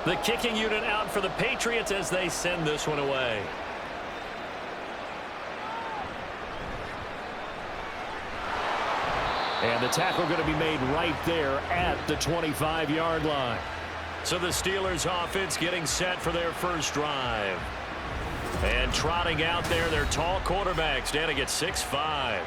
The kicking unit out for the Patriots as they send this one away. And the tackle going to be made right there at the 25-yard line. So the Steelers offense getting set for their first drive. And trotting out there, their tall quarterback standing at 6'5".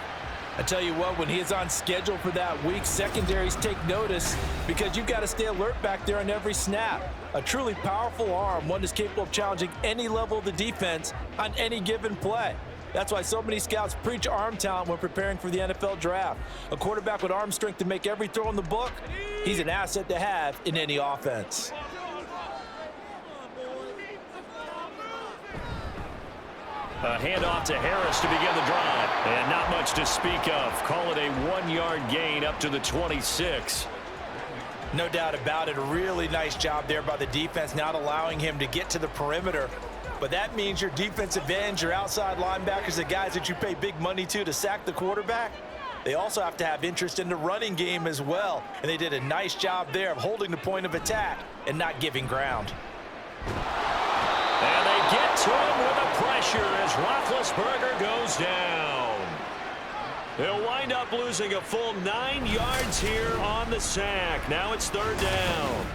I tell you what, when he is on schedule for that week, secondaries take notice because you've got to stay alert back there on every snap. A truly powerful arm, one that's capable of challenging any level of the defense on any given play. That's why so many scouts preach arm talent when preparing for the NFL draft. A quarterback with arm strength to make every throw in the book, he's an asset to have in any offense. A handoff to Harris to begin the drive. And not much to speak of. Call it a 1-yard gain up to the 26. No doubt about it. A really nice job there by the defense, not allowing him to get to the perimeter. But that means your defensive ends, your outside linebackers, the guys that you pay big money to sack the quarterback, they also have to have interest in the running game as well. And they did a nice job there of holding the point of attack and not giving ground. And they get to him with the pressure as Roethlisberger goes down. They'll wind up losing a full 9 yards here on the sack. Now it's third down.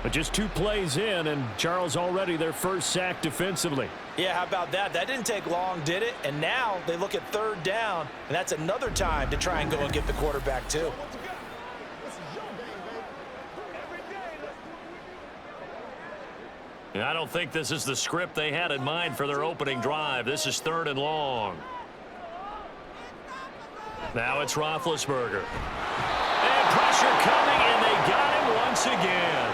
But just 2 plays in, and Charles already their first sack defensively. Yeah, how about that? That didn't take long, did it? And now they look at third down, and that's another time to try and go and get the quarterback too. And I don't think this is the script they had in mind for their opening drive. This is third and long. Now it's Roethlisberger. And pressure coming, and they got him once again.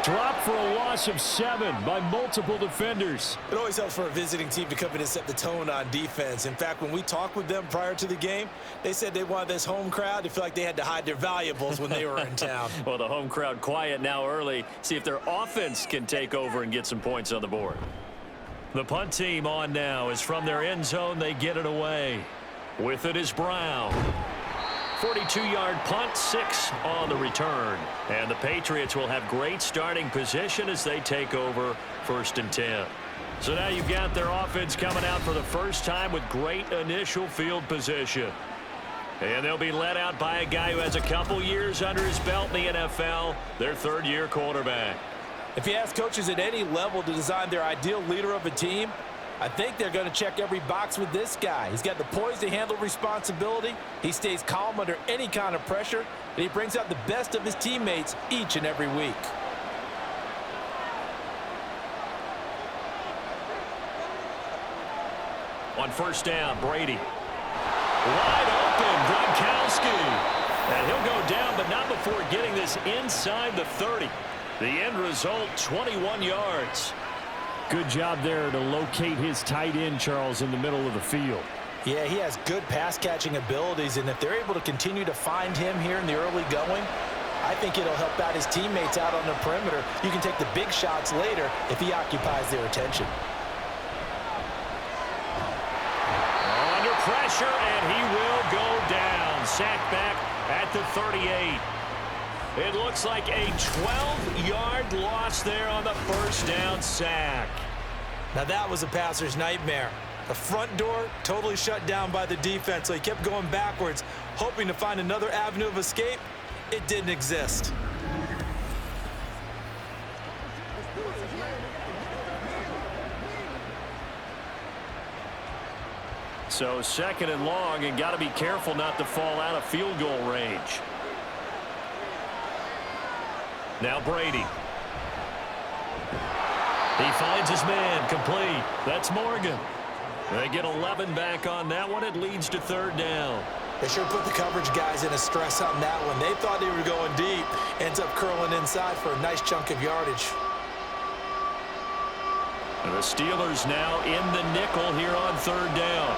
Dropped for a loss of 7 by multiple defenders. It always helps for a visiting team to come in and set the tone on defense. In fact, when we talked with them prior to the game, they said they wanted this home crowd to feel like they had to hide their valuables when they were in town. Well, the home crowd quiet now early. See if their offense can take over and get some points on the board. The punt team on now is from their end zone. They get it away. With it is Brown. 42-yard punt, 6 on the return. And the Patriots will have great starting position as they take over first and 10. So now you've got their offense coming out for the first time with great initial field position. And they'll be led out by a guy who has a couple years under his belt in the NFL, their third-year quarterback. If you ask coaches at any level to design their ideal leader of a team, I think they're going to check every box with this guy. He's got the poise to handle responsibility. He stays calm under any kind of pressure, and he brings out the best of his teammates each and every week. On first down, Brady. Wide open, Gronkowski. And he'll go down, but not before getting this inside the 30. The end result, 21 yards. Good job there to locate his tight end, Charles, in the middle of the field. Yeah, he has good pass-catching abilities, and if they're able to continue to find him here in the early going, I think it'll help out his teammates out on the perimeter. You can take the big shots later if he occupies their attention. Under pressure, and he will go down. Sacked back at the 38. It looks like a 12-yard loss there on the first down sack. Now that was a passer's nightmare. The front door totally shut down by the defense, so he kept going backwards, hoping to find another avenue of escape. It didn't exist. So second and long, and got to be careful not to fall out of field goal range. Now Brady. He finds his man, complete. That's Morgan. They get 11 back on that one. It leads to third down. They sure put the coverage guys in a stress on that one. They thought they were going deep. Ends up curling inside for a nice chunk of yardage. And the Steelers now in the nickel here on third down.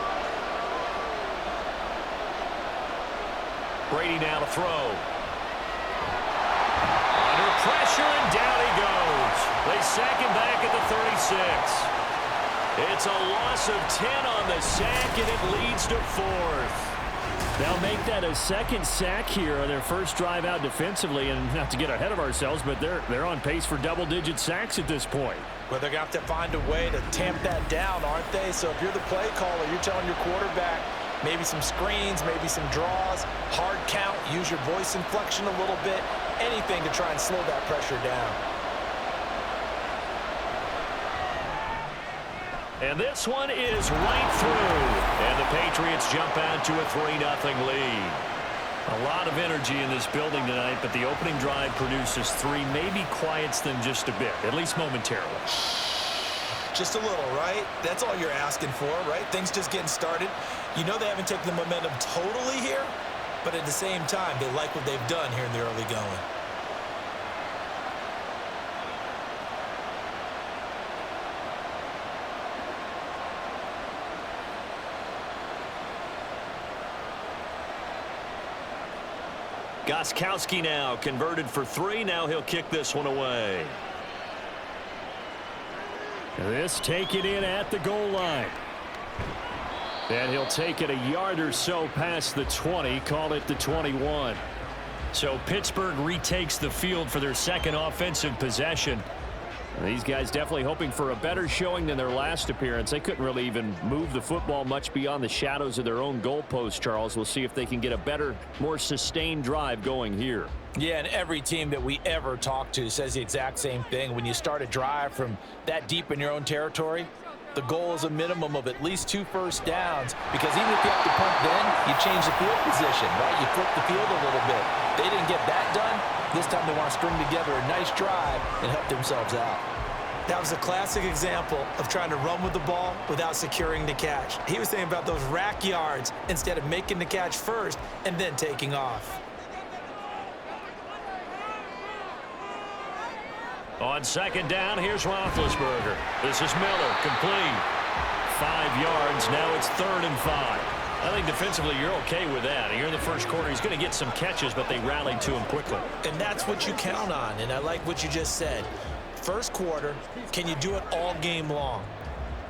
Brady now to throw. Under pressure, and down he goes. They sack him back at the 36. It's a loss of 10 on the sack, and it leads to fourth. They'll make that a second sack here on their first drive out defensively, and not to get ahead of ourselves, but they're on pace for double-digit sacks at this point. Well, they're going to have to find a way to tamp that down, aren't they? So if you're the play caller, you're telling your quarterback maybe some screens, maybe some draws, hard count, use your voice inflection a little bit, anything to try and slow that pressure down. And this one is right through. And the Patriots jump out to a 3-0 lead. A lot of energy in this building tonight, but the opening drive produces 3. Maybe quiets them just a bit, at least momentarily. Just a little, right? That's all you're asking for, right? Things just getting started. You know they haven't taken the momentum totally here, but at the same time, they like what they've done here in the early going. Gostkowski now converted for 3. Now he'll kick this one away. This taken in at the goal line. And he'll take it a yard or so past the 20, call it the 21. So Pittsburgh retakes the field for their second offensive possession. These guys definitely hoping for a better showing than their last appearance. They couldn't really even move the football much beyond the shadows of their own goalpost, Charles. We'll see if they can get a better, more sustained drive going here. Yeah, and every team that we ever talk to says the exact same thing. When you start a drive from that deep in your own territory, the goal is a minimum of at least 2 first downs, because even if you have to punt then, you change the field position, right? You flip the field a little bit. They didn't get that done. This time they want to string together a nice drive and help themselves out. That was a classic example of trying to run with the ball without securing the catch. He was thinking about those rack yards instead of making the catch first and then taking off. On second down, here's Roethlisberger. This is Miller, complete. 5 yards, now it's 3rd and 5. I think defensively you're okay with that. Here in the first quarter, he's going to get some catches, but they rallied to him quickly. And that's what you count on, and I like what you just said. First quarter, can you do it all game long?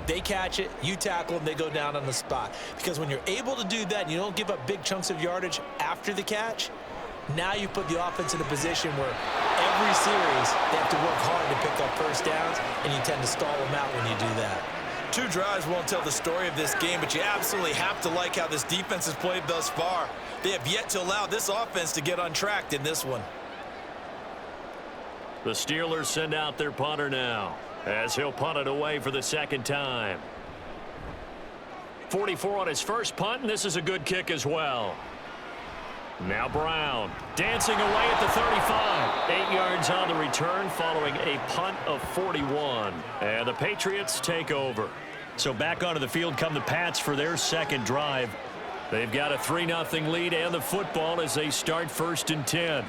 They catch it, you tackle them, they go down on the spot. Because when you're able to do that, and you don't give up big chunks of yardage after the catch, now you put the offense in a position where every series they have to work hard to pick up first downs, and you tend to stall them out when you do that. 2 drives won't tell the story of this game, but you absolutely have to like how this defense has played thus far. They have yet to allow this offense to get untracked in this one. The Steelers send out their punter now, as he'll punt it away for the second time. 44 on his first punt, and this is a good kick as well. Now Brown dancing away at the 35. 8 yards on the return following a punt of 41. And the Patriots take over. So back onto the field come the Pats for their second drive. They've got a 3-0 lead and the football as they start 1st and 10.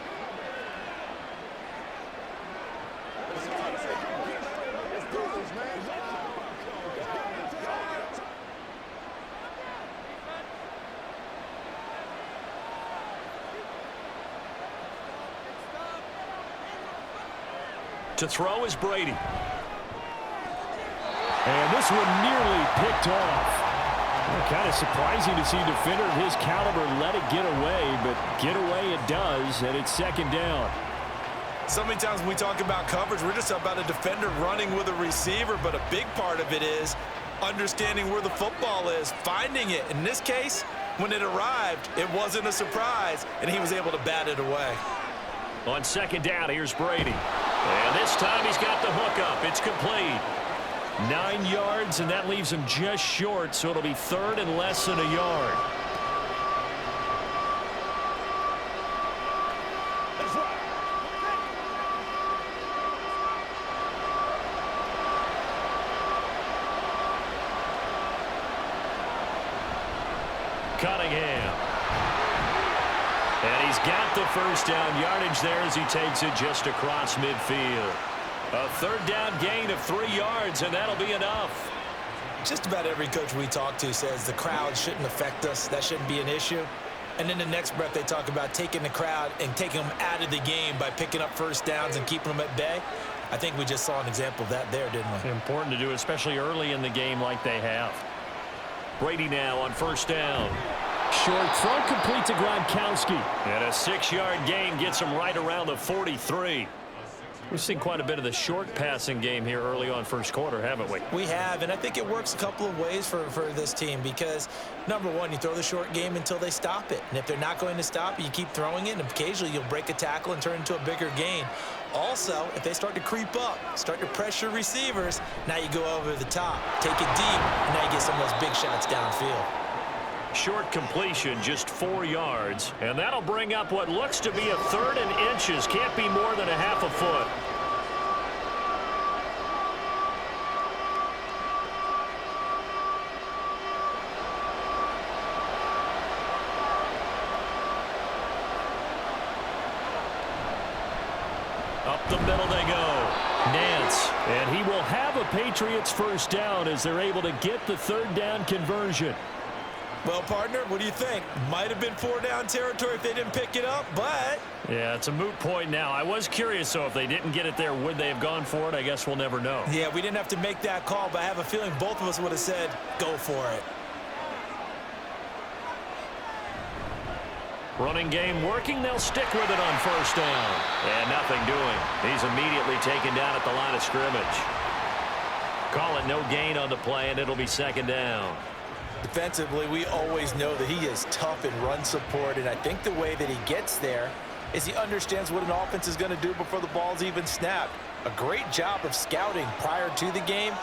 To throw is Brady. And this one nearly picked off. Well, kind of surprising to see a defender of his caliber let it get away, but get away it does, and it's 2nd down. So many times when we talk about coverage, we're just about a defender running with a receiver, but a big part of it is understanding where the football is, finding it. In this case, when it arrived, it wasn't a surprise, and he was able to bat it away. On 2nd down, here's Brady. And this time he's got the hook up. It's complete. 9 yards, and that leaves him just short, so it'll be 3rd and less than a yard. Cunningham. And he's got the first down yardage there as he takes it just across midfield. A 3rd down gain of 3 yards, and that'll be enough. Just about every coach we talk to says the crowd shouldn't affect us. That shouldn't be an issue. And in the next breath, they talk about taking the crowd and taking them out of the game by picking up first downs and keeping them at bay. I think we just saw an example of that there, didn't we? Important to do, especially early in the game like they have. Brady now on 1st down. Short throw complete to Gronkowski. And a 6-yard gain gets him right around the 43. We've seen quite a bit of the short passing game here early on first quarter, haven't we? We have, and I think it works a couple of ways for this team because, number one, you throw the short game until they stop it. And if they're not going to stop it, you keep throwing it, and occasionally you'll break a tackle and turn it into a bigger gain. Also, if they start to creep up, start to pressure receivers, now you go over the top, take it deep, and now you get some of those big shots downfield. Short completion, just 4 yards. And that'll bring up what looks to be a 3rd and inches. Can't be more than a half a foot. Up the middle they go. Nance. And he will have a Patriots first down as they're able to get the 3rd down conversion. Well, partner, what do you think? Might have been 4-down territory if they didn't pick it up, but... Yeah, it's a moot point now. I was curious, though, if they didn't get it there, would they have gone for it? I guess we'll never know. Yeah, we didn't have to make that call, but I have a feeling both of us would have said, go for it. Running game working. They'll stick with it on first down. And nothing doing. He's immediately taken down at the line of scrimmage. Call it no gain on the play, and it'll be 2nd down. Defensively, we always know that he is tough in run support, and I think the way that he gets there is he understands what an offense is going to do before the ball's even snapped. A great job of scouting prior to the game,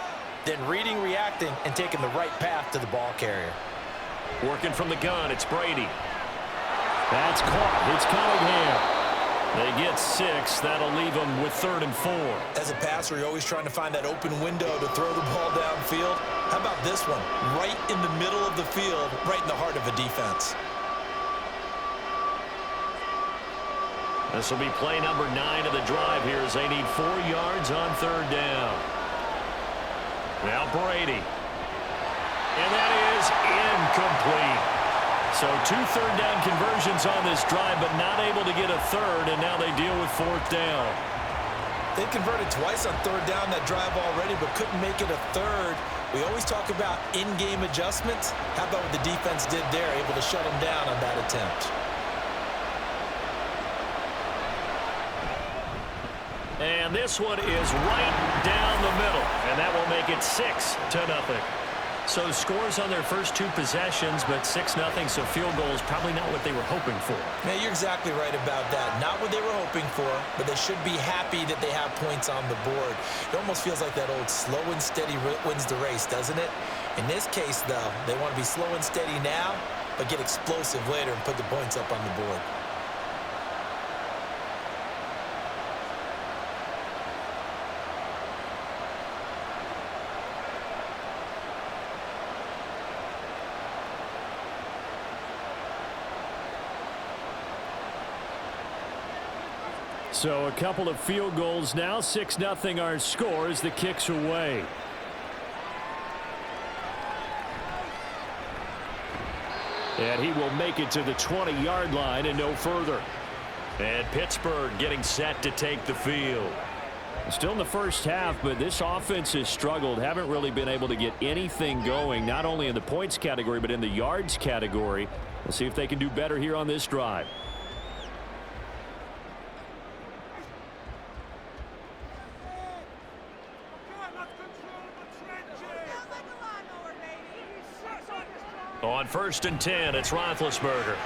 then reading, reacting, and taking the right path to the ball carrier. Working from the gun, it's Brady. That's caught. It's Cunningham. They get 6. That'll leave them with 3rd and 4. As a passer, you're always trying to find that open window to throw the ball downfield. How about this one? Right in the middle of the field, right in the heart of a defense. This will be play number 9 of the drive here as they need 4 yards on 3rd down. Now Brady. And that is incomplete. So 2 third-down conversions on this drive, but not able to get a 3rd, and now they deal with 4th down. They converted twice on 3rd down that drive already, but couldn't make it a 3rd. We always talk about in-game adjustments. How about what the defense did there, able to shut them down on that attempt? And this one is right down the middle, and that will make it 6-0. So scores on their first 2 possessions, but 6-0, so field goal is probably not what they were hoping for. Yeah, you're exactly right about that. Not what they were hoping for, but they should be happy that they have points on the board. It almost feels like that old slow and steady wins the race, doesn't it? In this case, though, they want to be slow and steady now, but get explosive later and put the points up on the board. So a couple of field goals now. 6-0 our score as the kick's away. And he will make it to the 20-yard line and no further. And Pittsburgh getting set to take the field. Still in the first half, but this offense has struggled. Haven't really been able to get anything going, not only in the points category, but in the yards category. We'll see if they can do better here on this drive. On 1st and 10, it's Roethlisberger.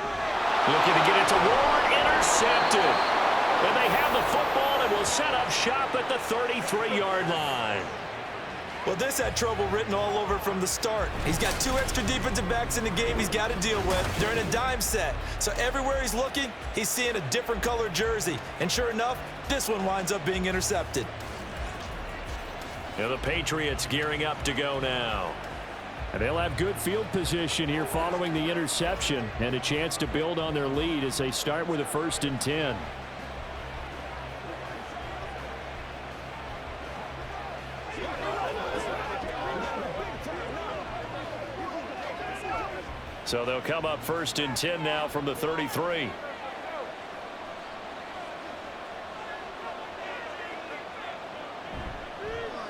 Looking to get it to Ward, intercepted. And they have the football and will set up shop at the 33-yard line. Well, this had trouble written all over from the start. He's got 2 extra defensive backs in the game he's got to deal with. They're in a dime set. So everywhere he's looking, he's seeing a different color jersey. And sure enough, this one winds up being intercepted. Now the Patriots gearing up to go now. And they'll have good field position here following the interception and a chance to build on their lead as they start with a 1st and 10. So they'll come up 1st and 10 now from the 33.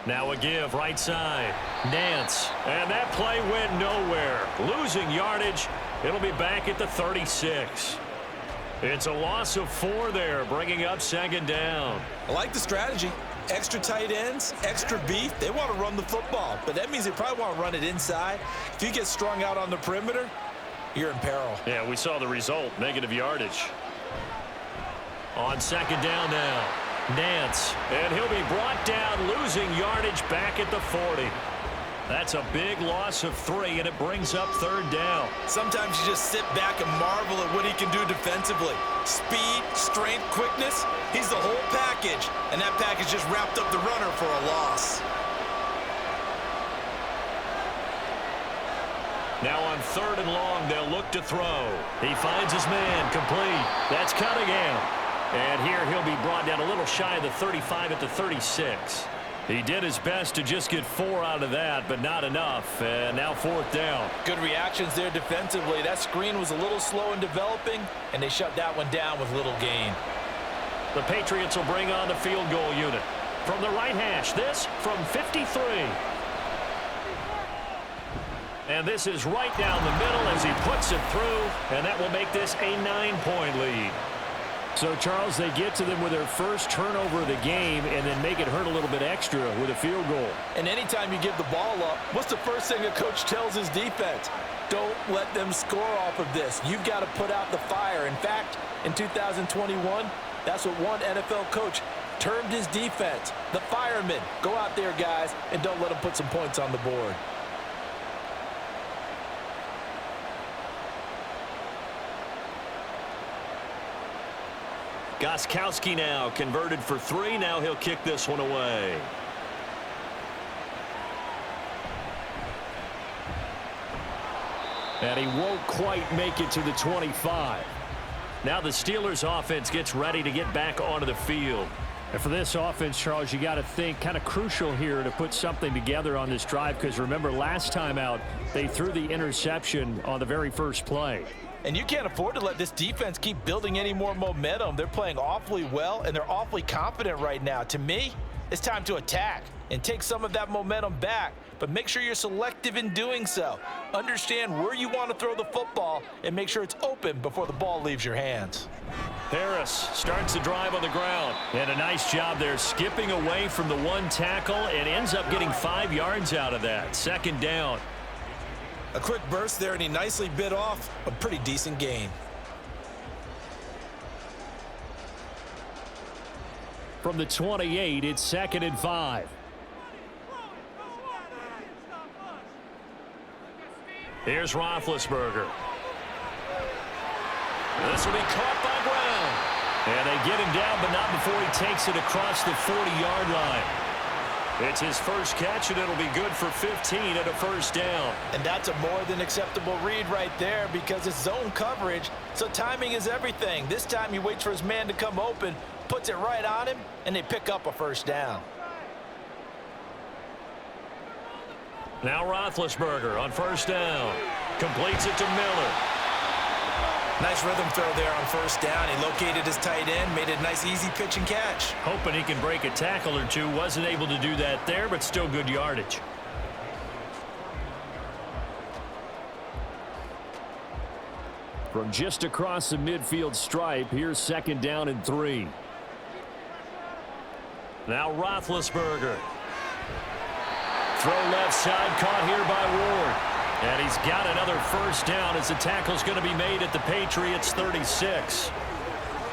Now a give right side. Nance. And that play went nowhere. Losing yardage. It'll be back at the 36. It's a loss of 4 there, bringing up second down. I like the strategy. Extra tight ends, extra beef. They want to run the football, but that means they probably want to run it inside. If you get strung out on the perimeter, you're in peril. Yeah, we saw the result, negative yardage. On second down now, Nance, and he'll be brought down, losing yardage back at the 40. That's a big loss of 3, and it brings up third down. Sometimes you just sit back and marvel at what he can do defensively. Speed, strength, quickness, he's the whole package, and that package just wrapped up the runner for a loss. Now on third and long, they'll look to throw. He finds his man, complete. That's Cunningham. And here he'll be brought down a little shy of the 35 at the 36. He did his best to just get 4 out of that, but not enough. And now fourth down. Good reactions there defensively. That screen was a little slow in developing, and they shut that one down with little gain. The Patriots will bring on the field goal unit. From the right hash, this from 53. And this is right down the middle as he puts it through, and that will make this a 9-point lead. So, Charles, they get to them with their first turnover of the game and then make it hurt a little bit extra with a field goal. And anytime you give the ball up, what's the first thing a coach tells his defense? Don't let them score off of this. You've got to put out the fire. In fact, in 2021, that's what one NFL coach termed his defense, the firemen. Go out there, guys, and don't let them put some points on the board. Gostkowski now converted for 3. Now he'll kick this one away. And he won't quite make it to the 25. Now the Steelers offense gets ready to get back onto the field. And for this offense, Charles, you got to think kind of crucial here to put something together on this drive, because remember last time out they threw the interception on the very first play. And you can't afford to let this defense keep building any more momentum. They're playing awfully well, and they're awfully confident right now. To me, it's time to attack and take some of that momentum back, but make sure you're selective in doing so. Understand where you want to throw the football and make sure it's open before the ball leaves your hands. Harris starts the drive on the ground. And a nice job there skipping away from the one tackle and ends up getting 5 yards out of that. Second down. A quick burst there, and he nicely bit off a pretty decent gain. From the 28, it's 2nd and 5. Here's Roethlisberger. This will be caught by Brown. And they get him down, but not before he takes it across the 40-yard line. It's his first catch, and it'll be good for 15 at a first down. And that's a more than acceptable read right there, because it's zone coverage, so timing is everything. This time he waits for his man to come open, puts it right on him, and they pick up a first down. Now Roethlisberger on first down. Completes it to Miller. Nice rhythm throw there on first down. He located his tight end, made a nice easy pitch and catch. Hoping he can break a tackle or two. Wasn't able to do that there, but still good yardage. From just across the midfield stripe, here's 2nd down and 3. Now Roethlisberger. Throw left side, caught here by Ward. And he's got another first down as the tackle's going to be made at the Patriots 36.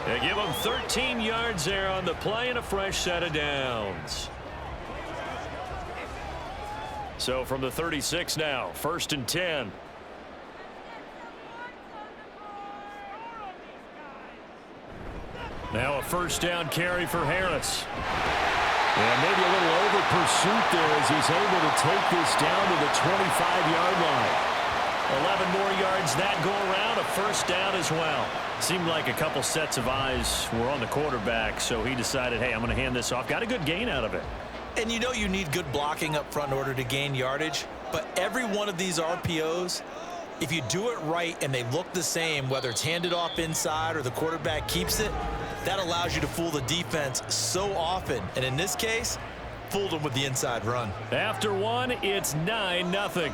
They give him 13 yards there on the play and a fresh set of downs. So from the 36 now, 1st and 10. Now a first down carry for Harris. And maybe a little over pursuit there as he's able to take this down to the 25-yard line. 11 more yards that go around, a first down as well. Seemed like a couple sets of eyes were on the quarterback, so he decided, hey, I'm going to hand this off. Got a good gain out of it. And you know you need good blocking up front in order to gain yardage, but every one of these RPOs, if you do it right and they look the same, whether it's handed off inside or the quarterback keeps it, that allows you to fool the defense so often. And in this case, fooled them with the inside run. After one, it's 9-0.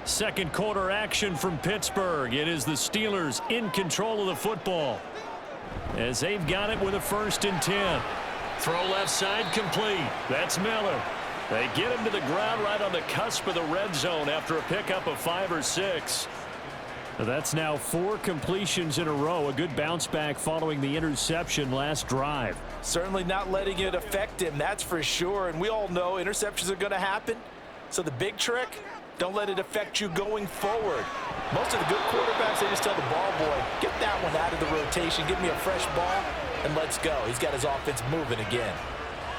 Second quarter action from Pittsburgh. It is the Steelers in control of the football as they've got it with a 1st and 10. Throw left side complete. That's Miller. They get him to the ground right on the cusp of the red zone after a pickup of 5 or 6. That's now 4 completions in a row. A good bounce back following the interception last drive. Certainly not letting it affect him, that's for sure. And we all know interceptions are going to happen. So the big trick, don't let it affect you going forward. Most of the good quarterbacks, they just tell the ball boy, get that one out of the rotation, give me a fresh ball, and let's go. He's got his offense moving again.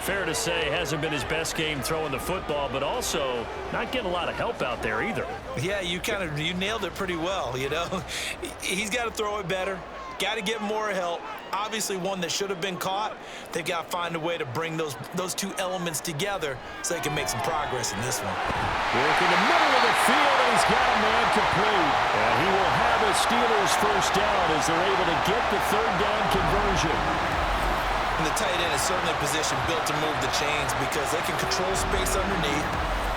Fair to say, hasn't been his best game throwing the football, but also not getting a lot of help out there either. Yeah, you nailed it pretty well, you know. He's got to throw it better. Got to get more help. Obviously one that should have been caught. They've got to find a way to bring those two elements together so they can make some progress in this one. Work in the middle of the field, and he's got a man complete. And he will have a Steelers 1st down as they're able to get the 3rd down conversion. And the tight end is certainly a position built to move the chains because they can control space underneath.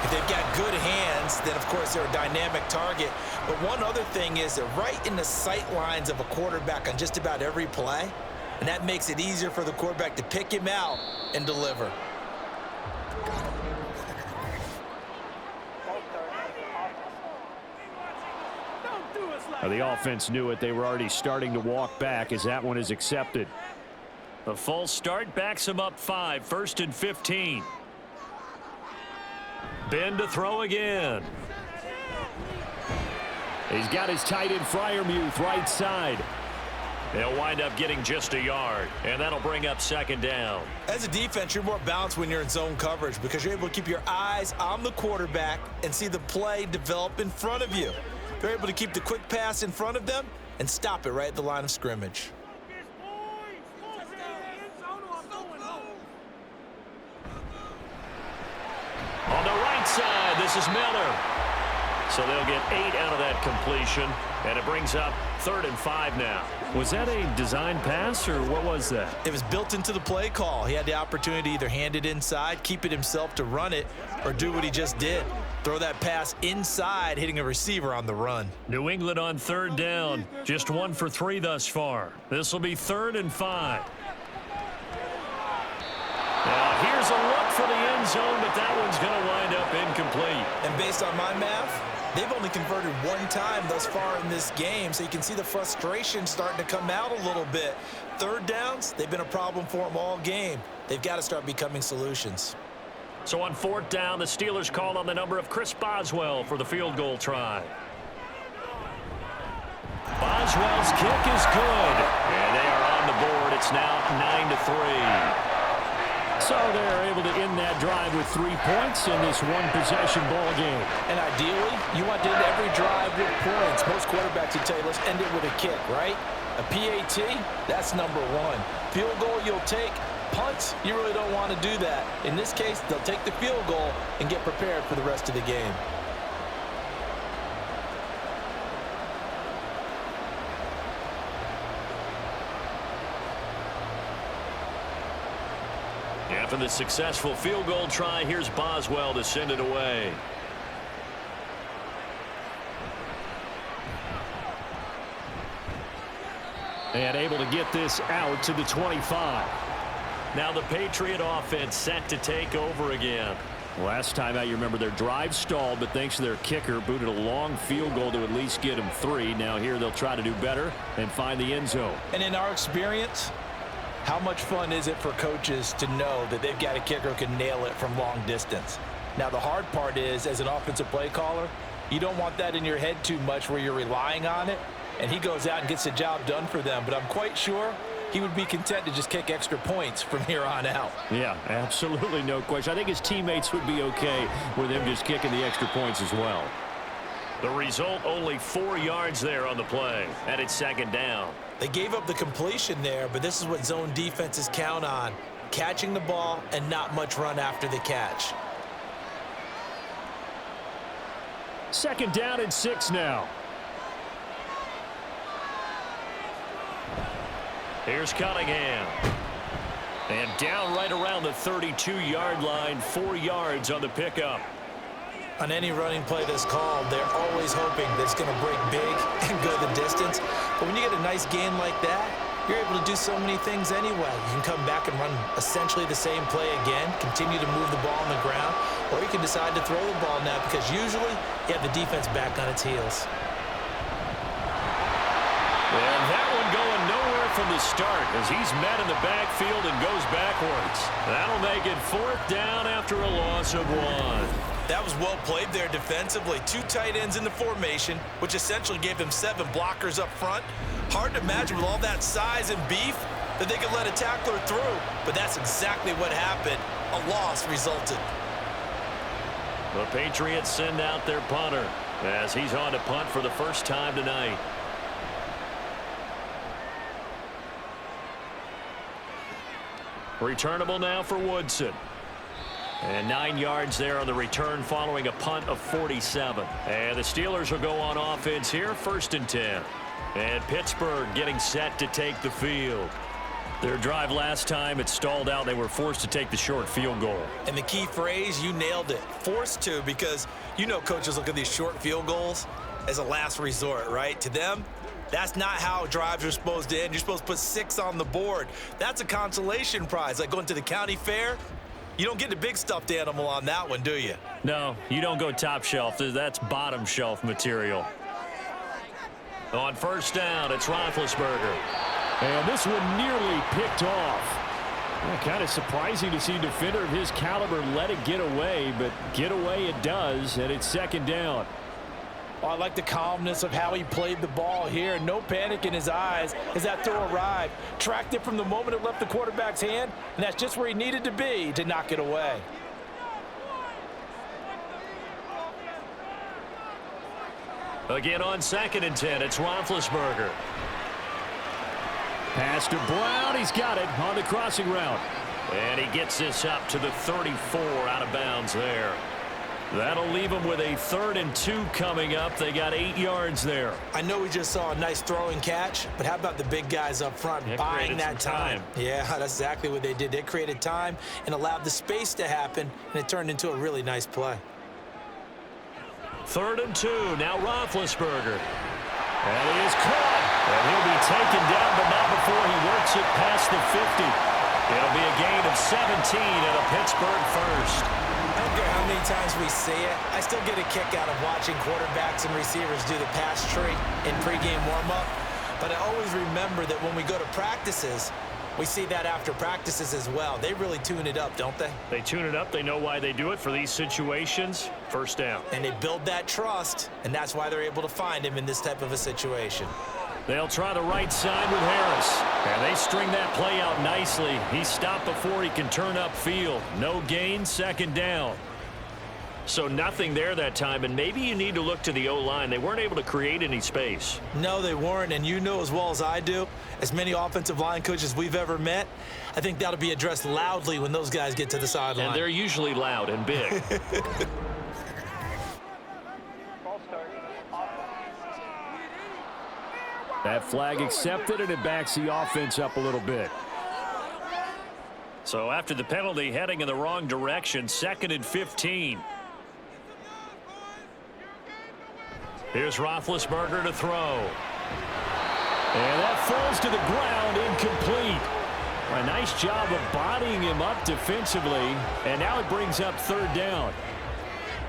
If they've got good hands, then of course they're a dynamic target. But one other thing is they're right in the sight lines of a quarterback on just about every play. And that makes it easier for the quarterback to pick him out and deliver. The offense knew it. They were already starting to walk back as that one is accepted. A false start backs him up 5. 1st and 15. Ben to throw again. He's got his tight end Freiermuth right side. They'll wind up getting just a yard, and that'll bring up 2nd down. As a defense, you're more balanced when you're in zone coverage because you're able to keep your eyes on the quarterback and see the play develop in front of you. They're able to keep the quick pass in front of them and stop it right at the line of scrimmage. On the right side, this is Miller. So they'll get 8 out of that completion, and it brings up 3rd and 5 now. Was that a design pass, or what was that? It was built into the play call. He had the opportunity to either hand it inside, keep it himself to run it, or do what he just did. Throw that pass inside, hitting a receiver on the run. New England on 3rd down. Just 1 for 3 thus far. This will be 3rd and 5. Now here's a look for the end zone, but that one's going to wind up incomplete. And based on my math, they've only converted 1 time thus far in this game, so you can see the frustration starting to come out a little bit. 3rd downs, they've been a problem for them all game. They've got to start becoming solutions. So on 4th down, the Steelers call on the number of Chris Boswell for the field goal try. Boswell's kick is good, and they are on the board. It's now 9-3. So they're able to end that drive with 3 points in this 1-possession ball game. And ideally, you want to end every drive with points. Most quarterbacks would tell you, let's end it with a kick, right? A PAT, that's number 1. Field goal you'll take. Punts, you really don't want to do that. In this case, they'll take the field goal and get prepared for the rest of the game. After the successful field goal try, here's Boswell to send it away. And able to get this out to the 25. Now the Patriot offense set to take over again. Last time out, you remember their drive stalled, but thanks to their kicker, booted a long field goal to at least get them 3. Now here they'll try to do better and find the end zone. And in our experience, how much fun is it for coaches to know that they've got a kicker who can nail it from long distance? Now the hard part is, as an offensive play caller, you don't want that in your head too much where you're relying on it, and he goes out and gets the job done for them. But I'm quite sure he would be content to just kick extra points from here on out. Yeah, absolutely no question. I think his teammates would be okay with him just kicking the extra points as well. The result, only 4 yards there on the play, and it's 2nd down. They gave up the completion there, but this is what zone defenses count on. Catching the ball and not much run after the catch. 2nd down and 6 now. Here's Cunningham. And down right around the 32-yard line, 4 yards on the pickup. On any running play that's called, they're always hoping that it's going to break big and go the distance. But when you get a nice gain like that, you're able to do so many things anyway. You can come back and run essentially the same play again, continue to move the ball on the ground, or you can decide to throw the ball now because usually you have the defense back on its heels. And that one going nowhere from the start as he's met in the backfield and goes backwards. That'll make it 4th down after a loss of 1. That was well played there defensively. 2 tight ends in the formation, which essentially gave them 7 blockers up front. Hard to imagine with all that size and beef that they could let a tackler through, but that's exactly what happened. A loss resulted. The Patriots send out their punter as he's on to punt for the first time tonight. Returnable now for Woodson. And 9 yards there on the return following a punt of 47. And the Steelers will go on offense here, 1st and 10. And Pittsburgh getting set to take the field. Their drive last time, it stalled out. They were forced to take the short field goal. And the key phrase, you nailed it. Forced to, because you know coaches look at these short field goals as a last resort, right? To them, that's not how drives are supposed to end. You're supposed to put 6 on the board. That's a consolation prize. Like going to the county fair, you don't get the big stuffed animal on that one, do you? No, you don't go top shelf. That's bottom shelf material. On 1st down, it's Roethlisberger. And this one nearly picked off. Kind of surprising to see a defender of his caliber let it get away, but get away it does, and it's 2nd down. Oh, I like the calmness of how he played the ball here. No panic in his eyes as that throw arrived. Tracked it from the moment it left the quarterback's hand, and that's just where he needed to be to knock it away. Again on 2nd and 10, it's Roethlisberger. Pass to Brown. He's got it on the crossing route. And he gets this up to the 34 out of bounds there. That'll leave him with a 3rd and 2 coming up. They got 8 yards there. I know we just saw a nice throwing catch, but how about the big guys up front buying that time? Yeah, that's exactly what they did. They created time and allowed the space to happen, and it turned into a really nice play. 3rd and 2, now Roethlisberger. And he is caught. And he'll be taken down, but not before he works it past the 50. It'll be a gain of 17 and a Pittsburgh 1st. I don't care how many times we see it, I still get a kick out of watching quarterbacks and receivers do the pass tree in pregame warm-up. But I always remember that when we go to practices, we see that after practices as well. They really tune it up, don't they? They tune it up. They know why they do it for these situations. 1st down. And they build that trust, and that's why they're able to find him in this type of a situation. They'll try the right side with Harris. And they string that play out nicely. He stopped before he can turn upfield. No gain, 2nd down. So nothing there that time, and maybe you need to look to the O-line. They weren't able to create any space. No, they weren't, and you know as well as I do, as many offensive line coaches we've ever met, I think that'll be addressed loudly when those guys get to the sideline. And they're usually loud and big. That flag accepted, and it backs the offense up a little bit. So after the penalty, heading in the wrong direction, 2nd and 15. Here's Roethlisberger to throw. And that falls to the ground, incomplete. A nice job of bodying him up defensively, and now it brings up 3rd down.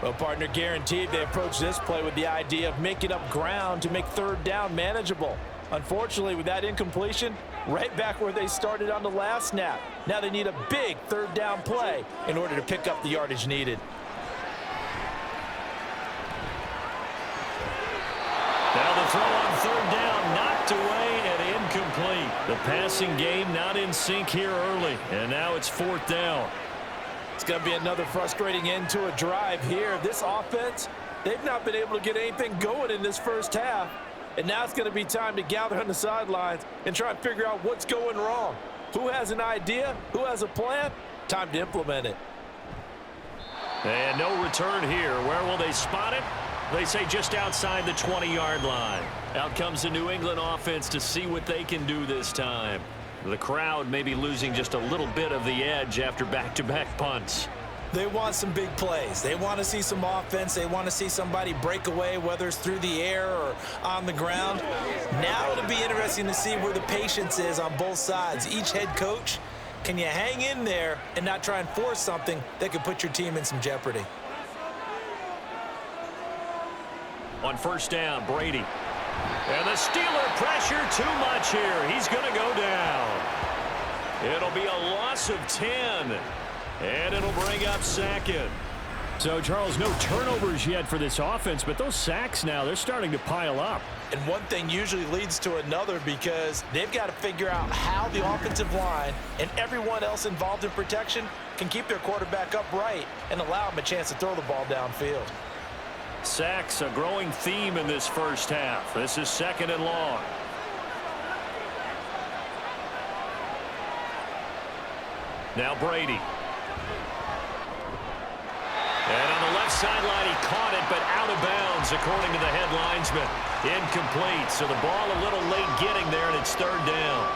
Well, partner, guaranteed they approach this play with the idea of making up ground to make 3rd down manageable. Unfortunately, with that incompletion, right back where they started on the last snap. Now they need a big 3rd down play in order to pick up the yardage needed. Now the throw on 3rd down, knocked away and incomplete. The passing game not in sync here early, and now it's 4th down. It's going to be another frustrating end to a drive here. This offense, they've not been able to get anything going in this 1st half. And now it's going to be time to gather on the sidelines and try and figure out what's going wrong. Who has an idea? Who has a plan? Time to implement it. And no return here. Where will they spot it? They say just outside the 20-yard line. Out comes the New England offense to see what they can do this time. The crowd may be losing just a little bit of the edge after back-to-back punts. They want some big plays. They want to see some offense. They want to see somebody break away, whether it's through the air or on the ground. Now it'll be interesting to see where the patience is on both sides. Each head coach, can you hang in there and not try and force something that could put your team in some jeopardy? On first down, Brady. And the Steeler pressure too much here. He's going to go down. It'll be a loss of 10. And it'll bring up second. So, Charles, no turnovers yet for this offense, but those sacks now, they're starting to pile up. And one thing usually leads to another because they've got to figure out how the offensive line and everyone else involved in protection can keep their quarterback upright and allow him a chance to throw the ball downfield. Sacks, a growing theme in this first half. This is second and long. Now Brady. And on the left sideline, he caught it, but out of bounds, according to the head linesman. Incomplete, so the ball a little late getting there, and it's third down.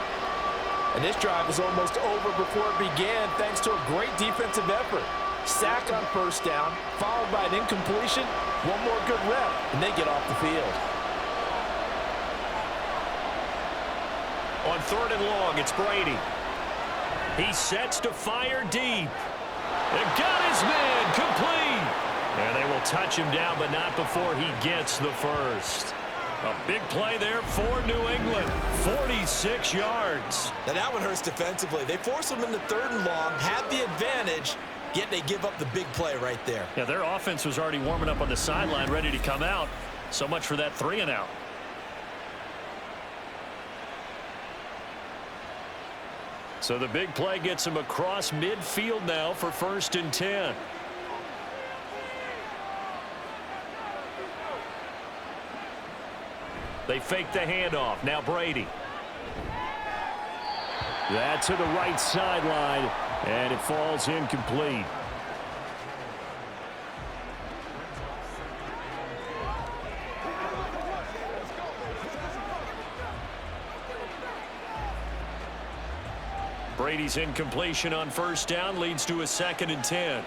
And this drive was almost over before it began, thanks to a great defensive effort. Sack on first down, followed by an incompletion, one more good rep, and they get off the field. On third and long, it's Brady. He sets to fire deep. And got his man complete. And they will touch him down, but not before he gets the first. A big play there for New England. 46 yards. Now that one hurts defensively. They force him into third and long, have the advantage, yet they give up the big play right there. Yeah, their offense was already warming up on the sideline, ready to come out. So much for that 3-and-out. So the big play gets him across midfield now for first and 10. They fake the handoff. Now Brady. That to the right sideline, and it falls incomplete. Brady's incompletion on first down leads to a second and 10.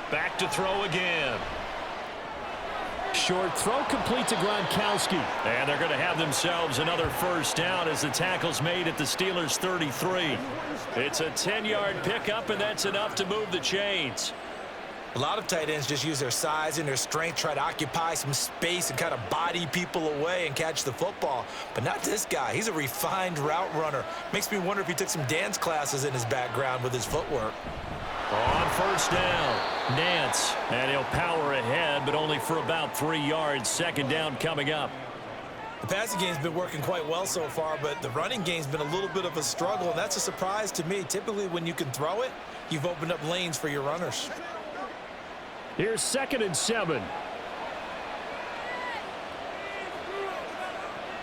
Back to throw again. Short throw complete to Gronkowski. And they're going to have themselves another first down as the tackle's made at the Steelers' 33. It's a 10-yard pickup, and that's enough to move the chains. A lot of tight ends just use their size and their strength, try to occupy some space and kind of body people away and catch the football. But not this guy. He's a refined route runner. Makes me wonder if he took some dance classes in his background with his footwork. On first down, Nance, and he'll power ahead, but only for about 3 yards. Second down coming up. The passing game's been working quite well so far, but the running game's been a little bit of a struggle, and that's a surprise to me. Typically, when you can throw it, you've opened up lanes for your runners. Here's second and 7.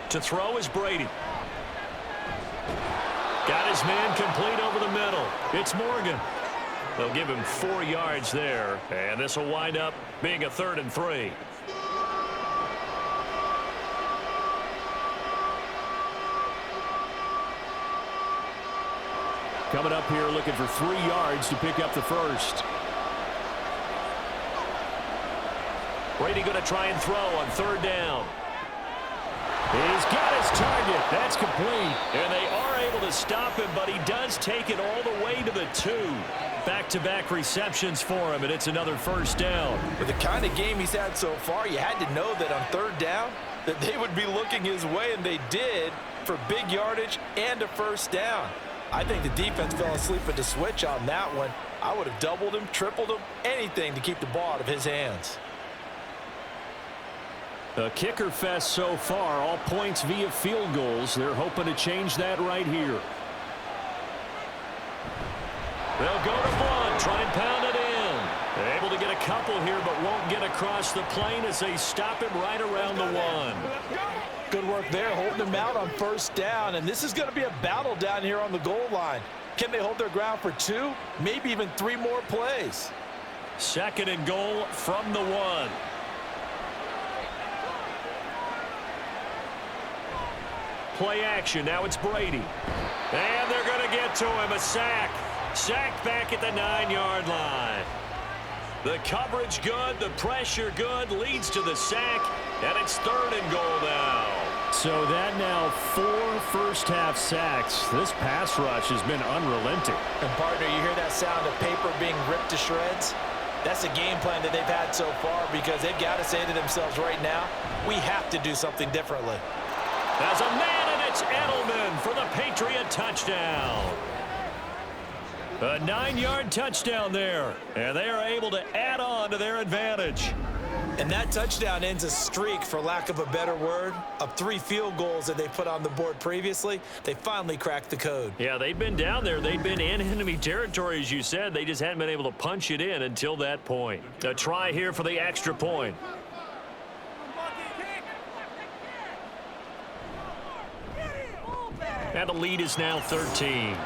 To throw is Brady. Got his man complete over the middle. It's Morgan. They'll give him 4 yards there, and this will wind up being a 3rd and 3. Coming up here looking for 3 yards to pick up the first. Brady going to try and throw on third down. He's got his target. That's complete. And they are able to stop him, but he does take it all the way to the 2. Back-to-back receptions for him, and it's another first down. With the kind of game he's had so far, you had to know that on third down that they would be looking his way, and they did, for big yardage and a first down. I think the defense fell asleep at the switch on that one. I would have doubled him, tripled him, anything to keep the ball out of his hands. A kicker fest so far, all points via field goals. They're hoping to change that right here. They'll go to Blunt, try and pound it in. They're able to get a couple here, but won't get across the plane as they stop him right around the 1. Good work there, holding him out on first down, and this is going to be a battle down here on the goal line. Can they hold their ground for 2, maybe even 3 more plays? Second and goal from the 1. play action. Now it's Brady. And they're going to get to him. A sack. Sack back at the 9-yard line. The coverage good. The pressure good. Leads to the sack. And it's 3rd and goal now. So that now 4 first-half sacks. This pass rush has been unrelenting. And, partner, you hear that sound of paper being ripped to shreds? That's the game plan that they've had so far, because they've got to say to themselves right now, we have to do something differently. As a man, and it's Edelman for the Patriot touchdown. A 9-yard touchdown there, and they are able to add on to their advantage. And that touchdown ends a streak, for lack of a better word, of 3 field goals that they put on the board previously. They finally cracked the code. Yeah, they'd been down there. They'd been in enemy territory, as you said. They just hadn't been able to punch it in until that point. A try here for the extra point. And the lead is now 13.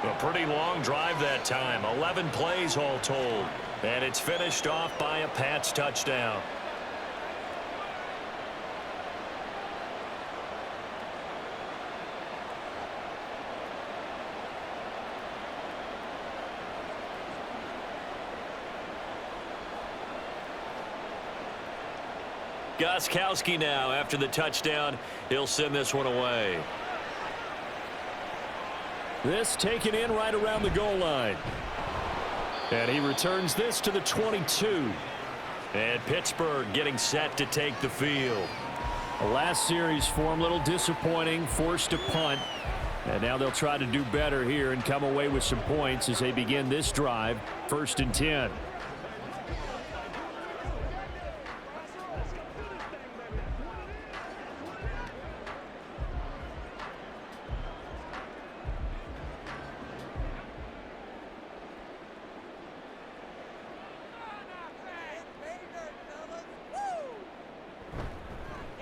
A pretty long drive that time. 11 plays all told. And it's finished off by a Pats touchdown. Gostkowski now after the touchdown. He'll send this one away. This taken in right around the goal line. And he returns this to the 22. And Pittsburgh getting set to take the field. The last series for him, a little disappointing, forced to punt. And now they'll try to do better here and come away with some points as they begin this drive, 1st and 10.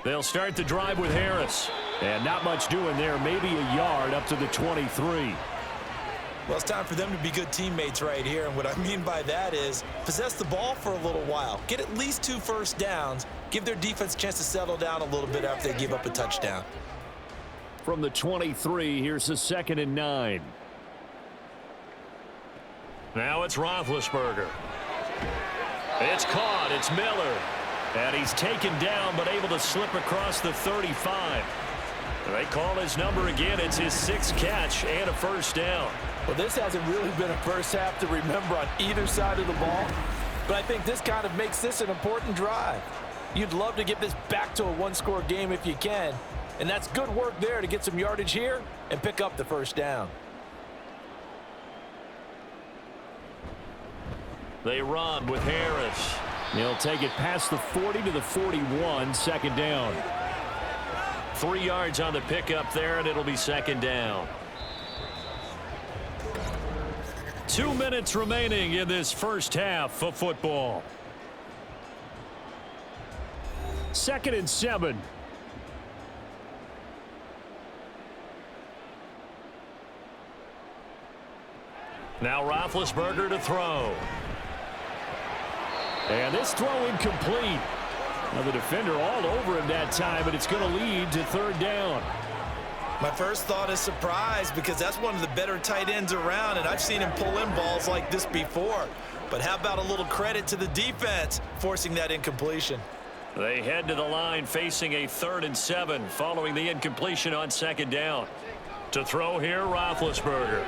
They'll start the drive with Harris. And not much doing there, maybe a yard up to the 23. Well, it's time for them to be good teammates right here. And what I mean by that is possess the ball for a little while. Get at least 2 first downs. Give their defense a chance to settle down a little bit after they give up a touchdown. From the 23, here's the 2nd and 9. Now it's Roethlisberger. It's caught. It's Miller. And he's taken down, but able to slip across the 35. They call his number again. It's his 6th catch and a first down. Well, this hasn't really been a first half to remember on either side of the ball. But I think this kind of makes this an important drive. You'd love to get this back to a 1-score game if you can. And that's good work there to get some yardage here and pick up the first down. They run with Harris. He'll take it past the 40 to the 41, 2nd down. 3 yards on the pickup there, and it'll be 2nd down. 2 minutes remaining in this first half of football. 2nd and 7. Now Roethlisberger to throw. And this throw incomplete. Now the defender all over him that time, but it's going to lead to 3rd down. My first thought is surprise, because that's one of the better tight ends around, and I've seen him pull in balls like this before. But how about a little credit to the defense forcing that incompletion? They head to the line facing a 3rd and 7 following the incompletion on 2nd down. To throw here, Roethlisberger.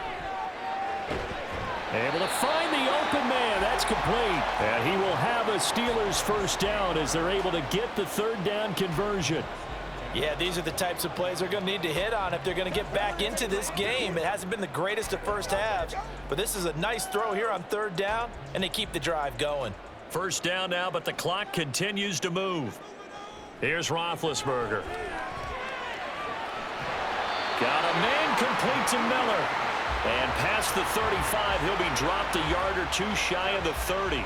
Able to find the open man. That's complete. And he will have a Steelers first down as they're able to get the 3rd down conversion. Yeah, these are the types of plays they're going to need to hit on if they're going to get back into this game. It hasn't been the greatest of first halves, but this is a nice throw here on 3rd down, and they keep the drive going. First down now, but the clock continues to move. Here's Roethlisberger. Got a man complete to Miller. And past the 35, he'll be dropped a yard or 2 shy of the 30.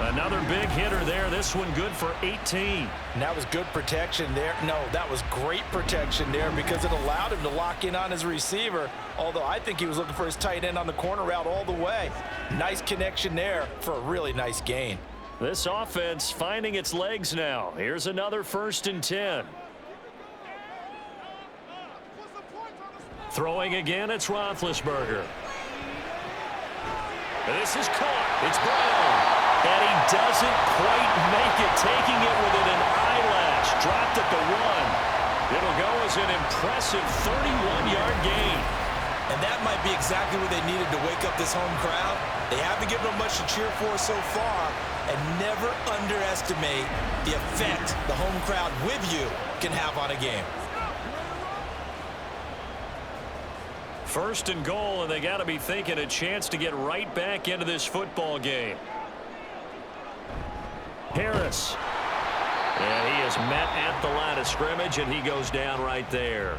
Another big hitter there. This one good for 18. And that was good protection there. No, that was great protection there because it allowed him to lock in on his receiver, although I think he was looking for his tight end on the corner route all the way. Nice connection there for a really nice gain. This offense finding its legs now. Here's another 1st and 10. Throwing again, it's Roethlisberger. This is caught. It's Brown. And he doesn't quite make it, taking it within an eyelash. Dropped at the 1. It'll go as an impressive 31-yard gain. And that might be exactly what they needed to wake up this home crowd. They haven't given them much to cheer for so far, and never underestimate the effect the home crowd with you can have on a game. First and goal, and they got to be thinking a chance to get right back into this football game. Harris. And he is met at the line of scrimmage, and he goes down right there.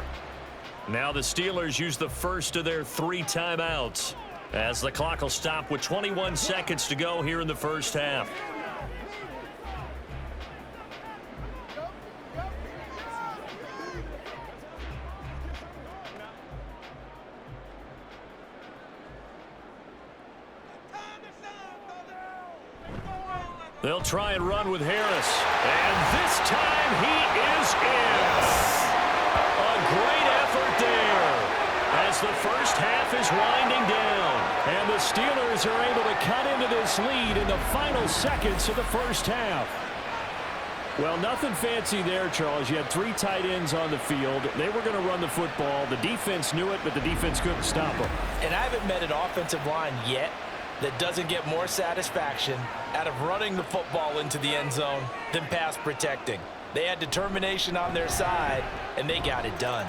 Now the Steelers use the first of their 3 timeouts, as the clock will stop with 21 seconds to go here in the first half. They'll try and run with Harris. And this time he is in. A great effort there as the first half is winding down. And the Steelers are able to cut into this lead in the final seconds of the first half. Well, nothing fancy there, Charles. You had 3 tight ends on the field. They were going to run the football. The defense knew it, but the defense couldn't stop them. And I haven't met an offensive line yet that doesn't get more satisfaction out of running the football into the end zone than pass protecting. They had determination on their side, and they got it done.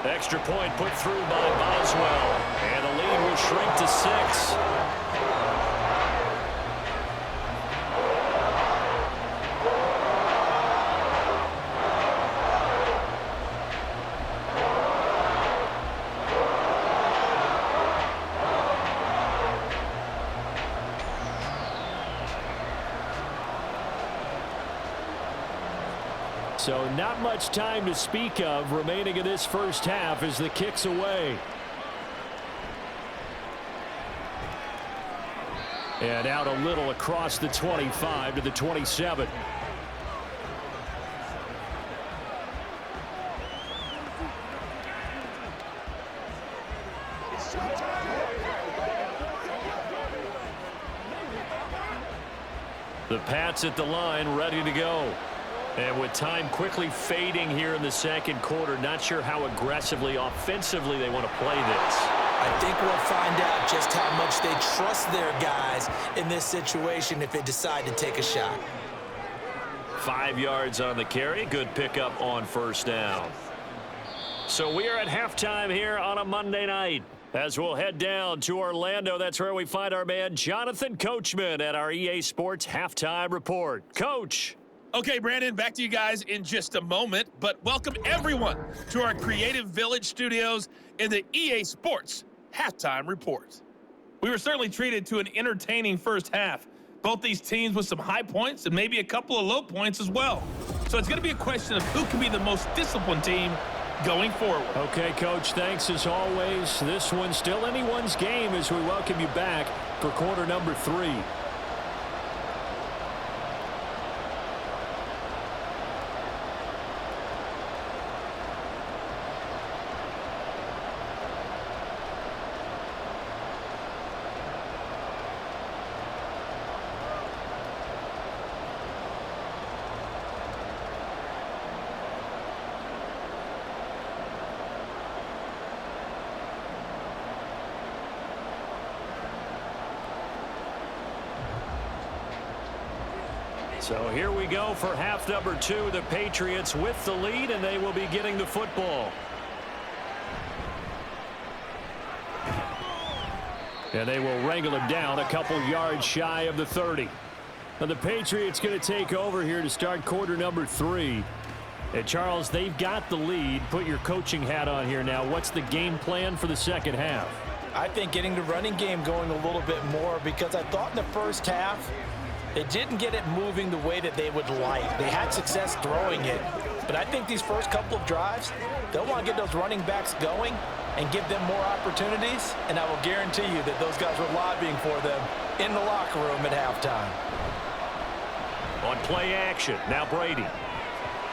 Extra point put through by Boswell, and the lead will shrink to 6. So not much time to speak of remaining in this first half as the kick's away. And out a little across the 25 to the 27. The Pats at the line, ready to go. And with time quickly fading here in the second quarter, not sure how aggressively, offensively they want to play this. I think we'll find out just how much they trust their guys in this situation if they decide to take a shot. 5 yards on the carry. Good pickup on first down. So we are at halftime here on a Monday night. As we'll head down to Orlando, that's where we find our man Jonathan Coachman at our EA Sports Halftime Report. Coach. Okay, Brandon, back to you guys in just a moment, but welcome everyone to our Creative Village studios in the EA Sports Halftime Report. We were certainly treated to an entertaining first half. Both these teams with some high points and maybe a couple of low points as well. So it's going to be a question of who can be the most disciplined team going forward. Okay, Coach, thanks as always. This one's still anyone's game as we welcome you back for quarter number 3. So here we go for half number 2. The Patriots with the lead, and they will be getting the football. And they will wrangle him down a couple yards shy of the 30. Now the Patriots going to take over here to start quarter number 3. And Charles, they've got the lead. Put your coaching hat on here now. What's the game plan for the second half? I think getting the running game going a little bit more, because I thought in the first half they didn't get it moving the way that they would like. They had success throwing it. But I think these first couple of drives, they'll want to get those running backs going and give them more opportunities. And I will guarantee you that those guys were lobbying for them in the locker room at halftime. On play action, now Brady.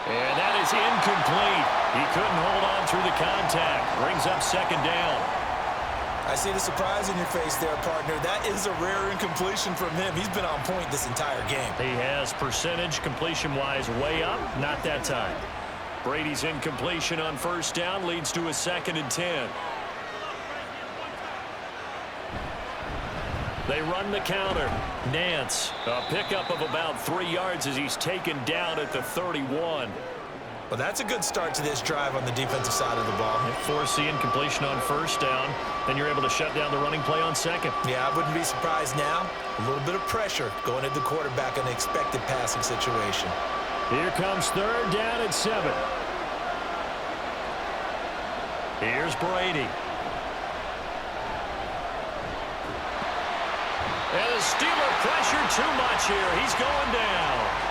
And that is incomplete. He couldn't hold on through the contact. Brings up second down. I see the surprise in your face there, partner. That is a rare incompletion from him. He's been on point this entire game. He has percentage completion-wise way up. Not that time. Brady's incompletion on first down leads to a 2nd and 10. They run the counter. Nance, a pickup of about 3 yards as he's taken down at the 31. Well, that's a good start to this drive on the defensive side of the ball. You force the incompletion on first down, then you're able to shut down the running play on second. Yeah, I wouldn't be surprised now. A little bit of pressure going at the quarterback in the expected passing situation. Here comes 3rd down and 7. Here's Brady. And the Steeler pressure too much here. He's going down.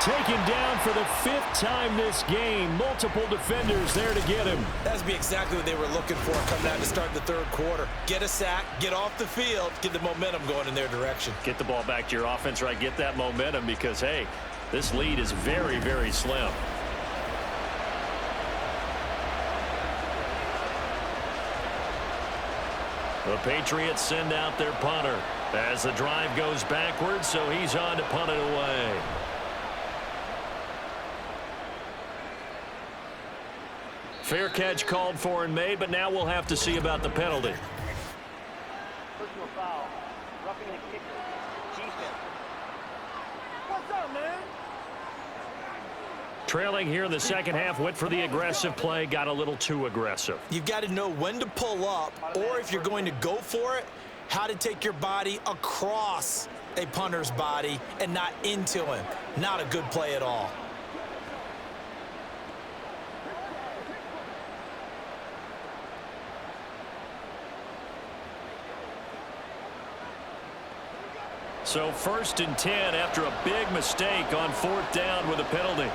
Taken down for the 5th time this game. Multiple defenders there to get him. That'd be exactly what they were looking for coming out to start the 3rd quarter. Get a sack, get off the field, get the momentum going in their direction. Get the ball back to your offense, right? Get that momentum because, hey, this lead is very, very slim. The Patriots send out their punter as the drive goes backwards, so he's on to punt it away. Fair catch called for and made, but now we'll have to see about the penalty. Personal foul. Roughing the kicker. Defense. What's up, man? Trailing here in the second half, went for the aggressive play, got a little too aggressive. You've got to know when to pull up, or if you're going to go for it, how to take your body across a punter's body and not into him. Not a good play at all. So 1st and 10 after a big mistake on 4th down with a penalty.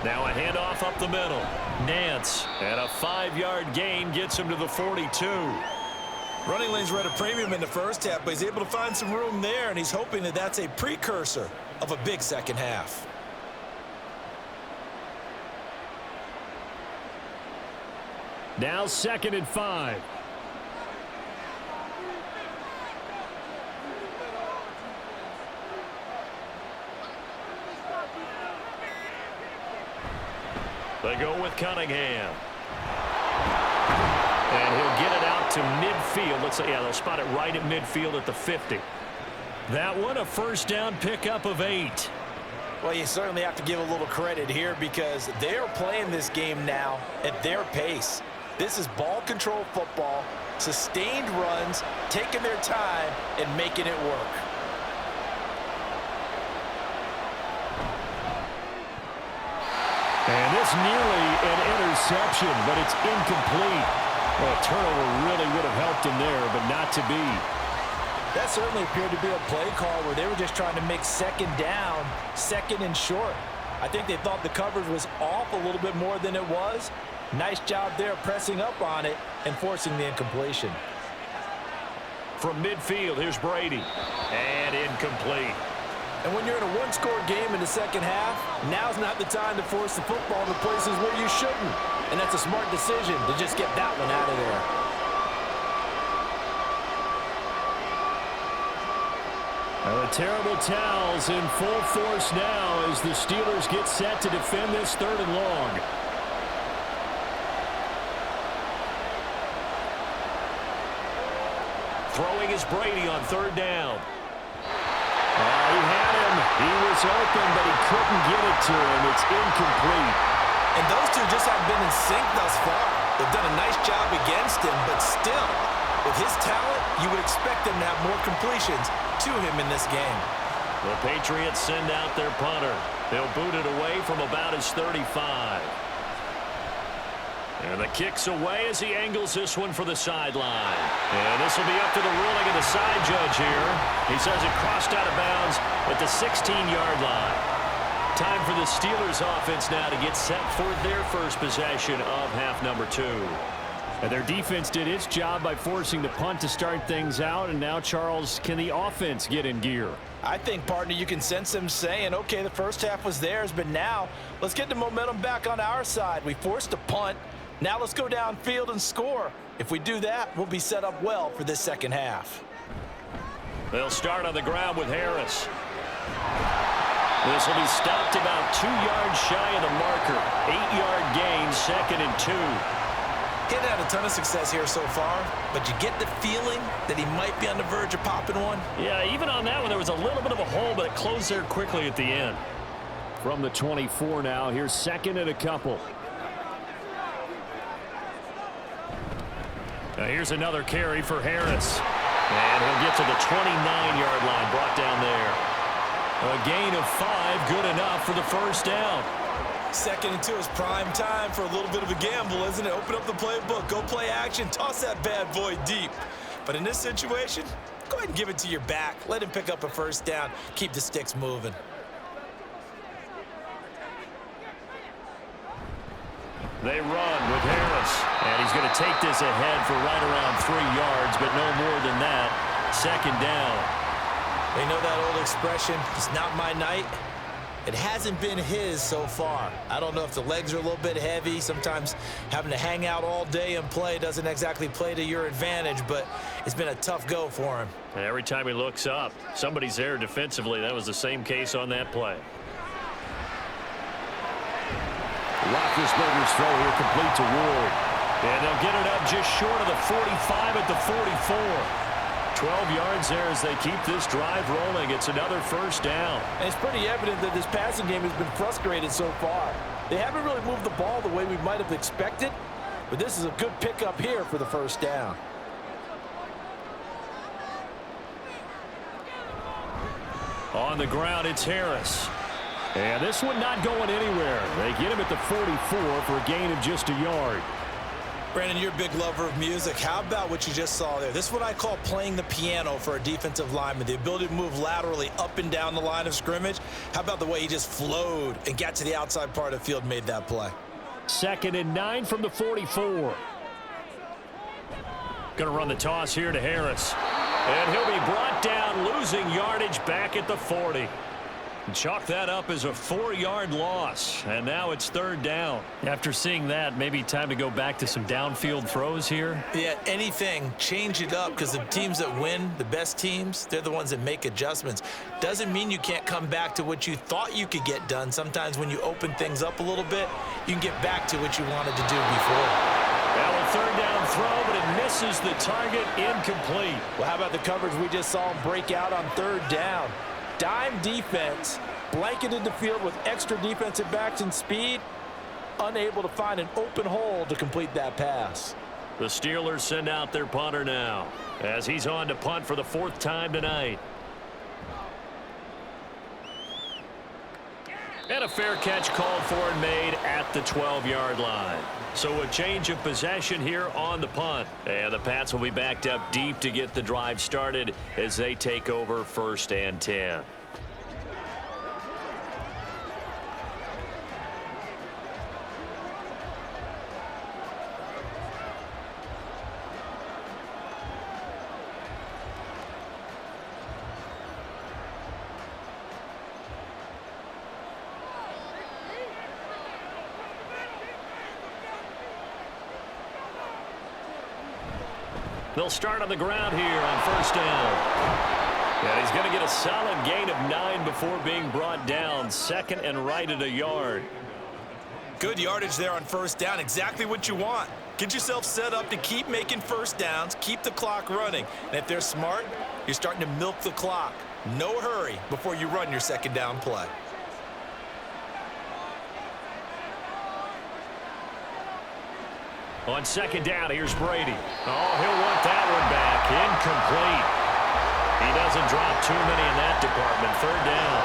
Now a handoff up the middle. Nance, and a 5-yard gain gets him to the 42. Running lanes were at a premium in the first half, but he's able to find some room there, and he's hoping that that's a precursor of a big second half. Now 2nd and 5. They go with Cunningham. And he'll get it out to midfield. Let's say, yeah, they'll spot it right at midfield at the 50. That one, a 1st down pickup of 8. Well, you certainly have to give a little credit here because they're playing this game now at their pace. This is ball control football, sustained runs, taking their time and making it work. And it's nearly an interception, but it's incomplete. Well, a turnover really would have helped him there, but not to be. That certainly appeared to be a play call where they were just trying to make 2nd down, 2nd and short. I think they thought the coverage was off a little bit more than it was. Nice job there pressing up on it and forcing the incompletion. From midfield, here's Brady. And incomplete. And when you're in a 1-score game in the second half, now's not the time to force the football to places where you shouldn't. And that's a smart decision to just get that one out of there. Well, the terrible towels in full force now as the Steelers get set to defend this 3rd and long. Throwing is Brady on 3rd down. He had him. He was open, but he couldn't get it to him. It's incomplete. And those two just haven't been in sync thus far. They've done a nice job against him, but still, with his talent, you would expect them to have more completions to him in this game. The Patriots send out their punter. They'll boot it away from about his 35. And the kick's away as he angles this one for the sideline. And this will be up to the ruling of the side judge here. He says it crossed out of bounds at the 16-yard line. Time for the Steelers offense now to get set for their first possession of half number 2. And their defense did its job by forcing the punt to start things out. And now, Charles, can the offense get in gear? I think, partner, you can sense them saying, okay, the first half was theirs, but now let's get the momentum back on our side. We forced a punt. Now let's go downfield and score. If we do that, we'll be set up well for this second half. They'll start on the ground with Harris. This will be stopped about 2 yards shy of the marker. 8-yard gain, 2nd and 2. He hadn't had a ton of success here so far, but you get the feeling that he might be on the verge of popping one. Yeah, even on that one, there was a little bit of a hole, but it closed there quickly at the end. From the 24 now, here's 2nd and a couple. Now here's another carry for Harris. And he'll get to the 29-yard line, brought down there. A gain of 5, good enough for the first down. 2nd and 2 is prime time for a little bit of a gamble, isn't it? Open up the playbook, go play action, toss that bad boy deep. But in this situation, go ahead and give it to your back. Let him pick up a first down. Keep the sticks moving. They run with Harris. And he's going to take this ahead for right around 3 yards, but no more than that. 2nd down. They know that old expression, it's not my night. It hasn't been his so far. I don't know if the legs are a little bit heavy. Sometimes having to hang out all day and play doesn't exactly play to your advantage, but it's been a tough go for him. And every time he looks up, somebody's there defensively. That was the same case on that play. Roethlisberger's throw here complete to Ward. And they'll get it up just short of the 45 at the 44. 12 yards there as they keep this drive rolling. It's another first down. And it's pretty evident that this passing game has been frustrated so far. They haven't really moved the ball the way we might have expected, but this is a good pickup here for the first down. On the ground, it's Harris. And this one not going anywhere. They get him at the 44 for a gain of just a yard. Brandon, you're a big lover of music. How about what you just saw there? This is what I call playing the piano for a defensive lineman, the ability to move laterally up and down the line of scrimmage. How about the way he just flowed and got to the outside part of the field and made that play? 2nd and 9 from the 44. Going to run the toss here to Harris. And he'll be brought down, losing yardage back at the 40. Chalk that up as a 4-yard loss, and now it's 3rd down. After seeing that, maybe time to go back to some downfield throws here. Yeah, anything, change it up, because the teams that win, the best teams, they're the ones that make adjustments. Doesn't mean you can't come back to what you thought you could get done. Sometimes when you open things up a little bit, you can get back to what you wanted to do before. Well, a 3rd down throw, but it misses the target, incomplete. Well, how about the coverage we just saw him break out on 3rd down? Dime defense, blanketed the field with extra defensive backs and speed, unable to find an open hole to complete that pass. The Steelers send out their punter now as he's on to punt for the 4th time tonight. And a fair catch called for and made at the 12-yard line. So a change of possession here on the punt. And the Pats will be backed up deep to get the drive started as they take over 1st and 10. They'll start on the ground here on 1st down. And he's going to get a solid gain of 9 before being brought down. 2nd and right at a yard. Good yardage there on 1st down. Exactly what you want. Get yourself set up to keep making first downs, keep the clock running. And if they're smart, you're starting to milk the clock. No hurry before you run your 2nd down play. On 2nd down, here's Brady. Oh, he'll want that one back. Incomplete. He doesn't drop too many in that department. 3rd down.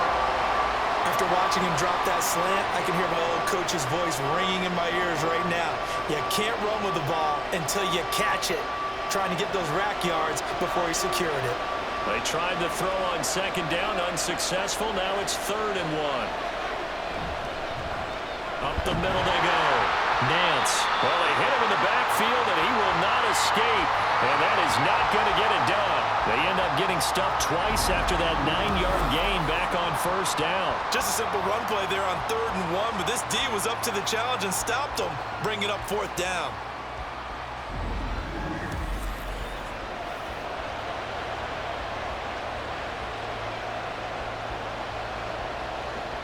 After watching him drop that slant, I can hear my old coach's voice ringing in my ears right now. You can't run with the ball until you catch it. Trying to get those rack yards before he secured it. They tried to throw on 2nd down, unsuccessful. Now it's 3rd and 1. Up the middle they go. Nance. Well, they hit him in the backfield, and he will not escape. And that is not going to get it done. They end up getting stuffed twice after that 9-yard gain back on first down. Just a simple run play there on 3rd and 1, but this D was up to the challenge and stopped them, bringing up 4th down.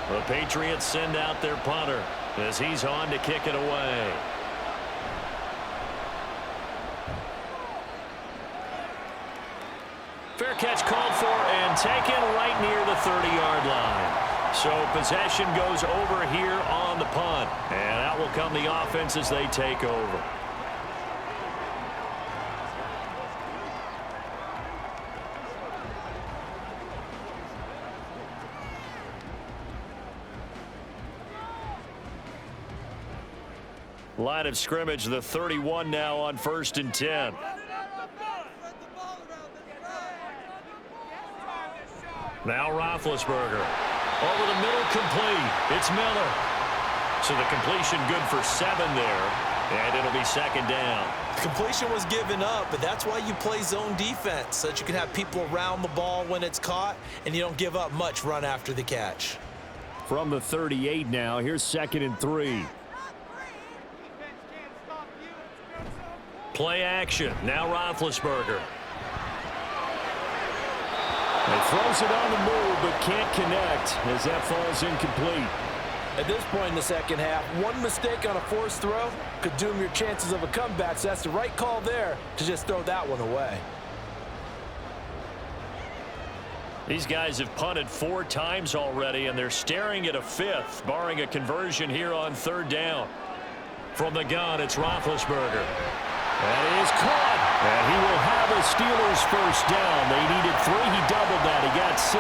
The Patriots send out their punter as he's on to kick it away. Fair catch called for and taken right near the 30-yard line. So possession goes over here on the punt. And out will come the offense as they take over. Line of scrimmage, the 31 now on 1st and 10. Now Roethlisberger. Over the middle, complete. It's Miller. So the completion good for 7 there. And it'll be 2nd down. Completion was given up, but that's why you play zone defense, so that you can have people around the ball when it's caught, and you don't give up much run after the catch. From the 38 now, here's 2nd and 3. Play action. Now Roethlisberger. He throws it on the move, but can't connect as that falls incomplete. At this point in the second half, one mistake on a forced throw could doom your chances of a comeback, so that's the right call there to just throw that one away. These guys have punted 4 times already, and they're staring at a 5th, barring a conversion here on 3rd down. From the gun, it's Roethlisberger. That is caught, and he will have a Steelers first down. They needed 3. He doubled that. He got 6.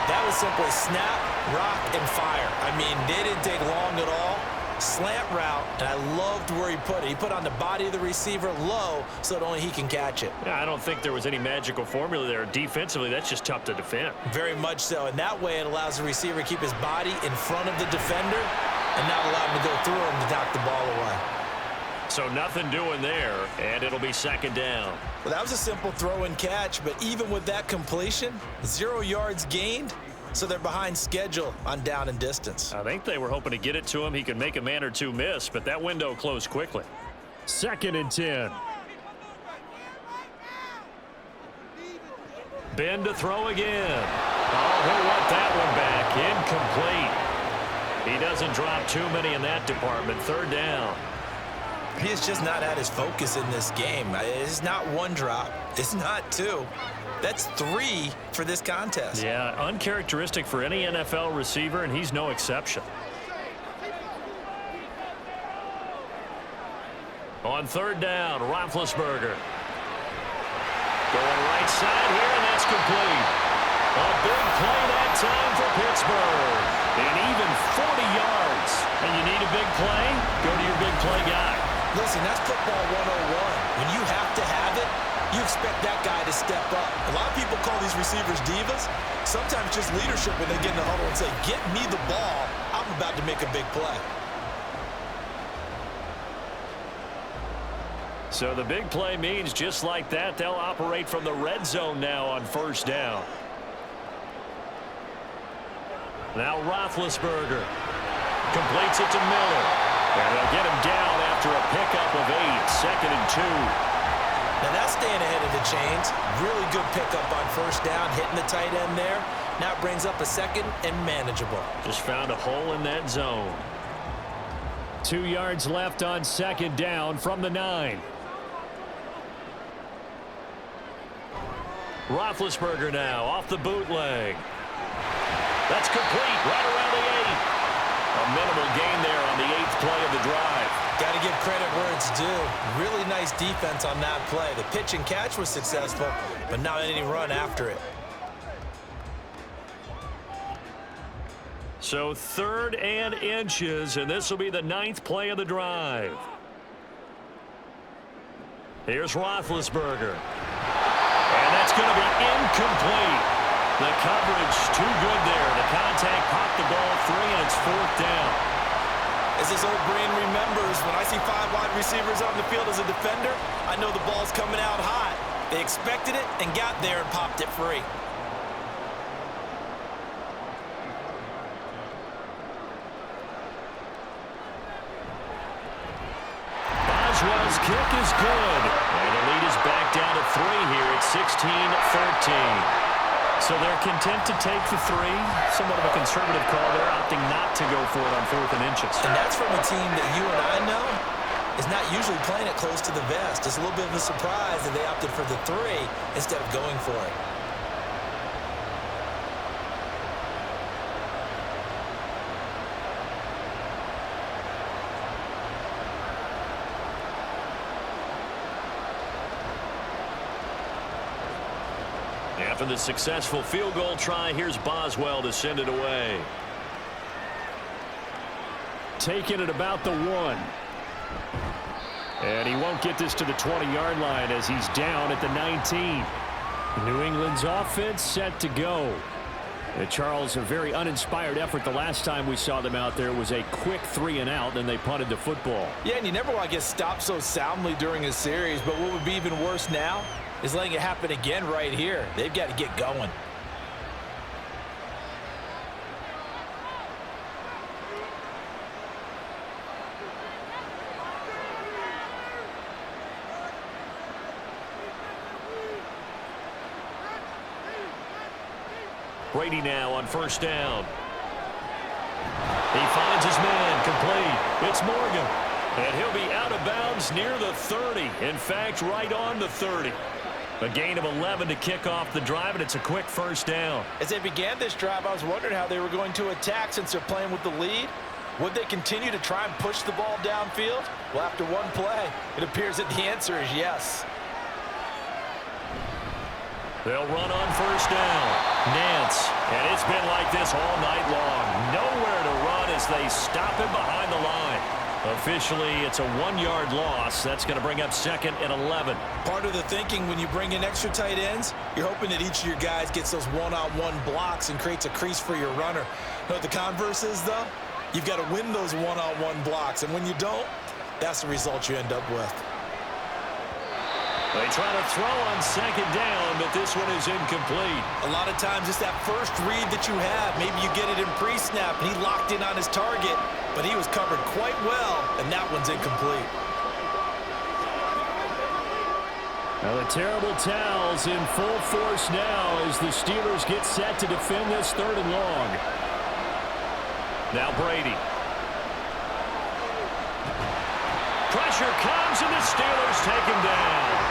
That was simply snap, rock, and fire. I mean, they didn't take long at all. Slant route, and I loved where he put it. He put on the body of the receiver low so that only he can catch it. Yeah, I don't think there was any magical formula there. Defensively, that's just tough to defend. Very much so, and that way it allows the receiver to keep his body in front of the defender and not allow him to go through him to knock the ball away. So nothing doing there, and it'll be 2nd down. Well, that was a simple throw and catch, but even with that completion, 0 yards gained, so they're behind schedule on down and distance. I think they were hoping to get it to him. He could make a man or 2 miss, but that window closed quickly. 2nd and 10. Ben to throw again. Oh, he'll want that one back. Incomplete. He doesn't drop too many in that department. 3rd down. He has just not had his focus in this game. It's not 1 drop. It's not 2. That's 3 for this contest. Yeah, uncharacteristic for any NFL receiver, and he's no exception. On 3rd down, Roethlisberger. Going right side here, and that's complete. A big play that time for Pittsburgh. And even 40 yards. And you need a big play? Go to your big play guy. Listen, that's football 101. When you have to have it, you expect that guy to step up. A lot of people call these receivers divas. Sometimes just leadership when they get in the huddle and say, get me the ball. I'm about to make a big play. So the big play means just like that, they'll operate from the red zone now on 1st down. Now Roethlisberger completes it to Miller. And they'll get him down after a pickup of 8, 2nd and 2. Now that's staying ahead of the chains. Really good pickup on 1st down, hitting the tight end there. Now it brings up a 2nd and manageable. Just found a hole in that zone. 2 yards left on 2nd down from the 9. Roethlisberger now off the bootleg. That's complete right around the 8. A minimal gain there on the 8th play of the drive. Got to give credit where it's due. Really nice defense on that play. The pitch and catch was successful, but not any run after it. So 3rd and inches, and this will be the 9th play of the drive. Here's Roethlisberger. And that's going to be incomplete. The coverage too good there. The contact popped the ball free, and it's 4th down. As his old brain remembers, when I see 5 wide receivers on the field as a defender, I know the ball's coming out hot. They expected it and got there and popped it free. Boswell's kick is good. And the lead is back down to 3 here at 16-13. So they're content to take the 3. Somewhat of a conservative call. They're opting not to go for it on 4th and inches. And that's from a team that you and I know is not usually playing it close to the vest. It's a little bit of a surprise that they opted for the 3 instead of going for it. After the successful field goal try, here's Boswell to send it away. Taking it about the 1. And he won't get this to the 20-yard line as he's down at the 19. New England's offense set to go. And Charles, a very uninspired effort. The last time we saw them out there was a quick 3 and out, and they punted the football. Yeah, and you never want to get stopped so soundly during a series, but what would be even worse now is letting it happen again right here. They've got to get going. Brady now on 1st down. He finds his man complete. It's Morgan. And he'll be out of bounds near the 30. In fact, right on the 30. A gain of 11 to kick off the drive, and it's a quick 1st down. As they began this drive, I was wondering how they were going to attack since they're playing with the lead. Would they continue to try and push the ball downfield? Well, after one play, it appears that the answer is yes. They'll run on 1st down. Nance, and it's been like this all night long. Nowhere to run as they stop him behind the line. Officially, it's a 1-yard loss. That's going to bring up 2nd and 11. Part of the thinking when you bring in extra tight ends, you're hoping that each of your guys gets those one-on-one blocks and creates a crease for your runner. You know what the converse is, though? You've got to win those one-on-one blocks, and when you don't, that's the result you end up with. They try to throw on 2nd down, but this one is incomplete. A lot of times it's that first read that you have. Maybe you get it in pre-snap, and he locked in on his target, but he was covered quite well, and that one's incomplete. Now the terrible towels in full force now as the Steelers get set to defend this 3rd and long. Now Brady. Pressure comes, and the Steelers take him down.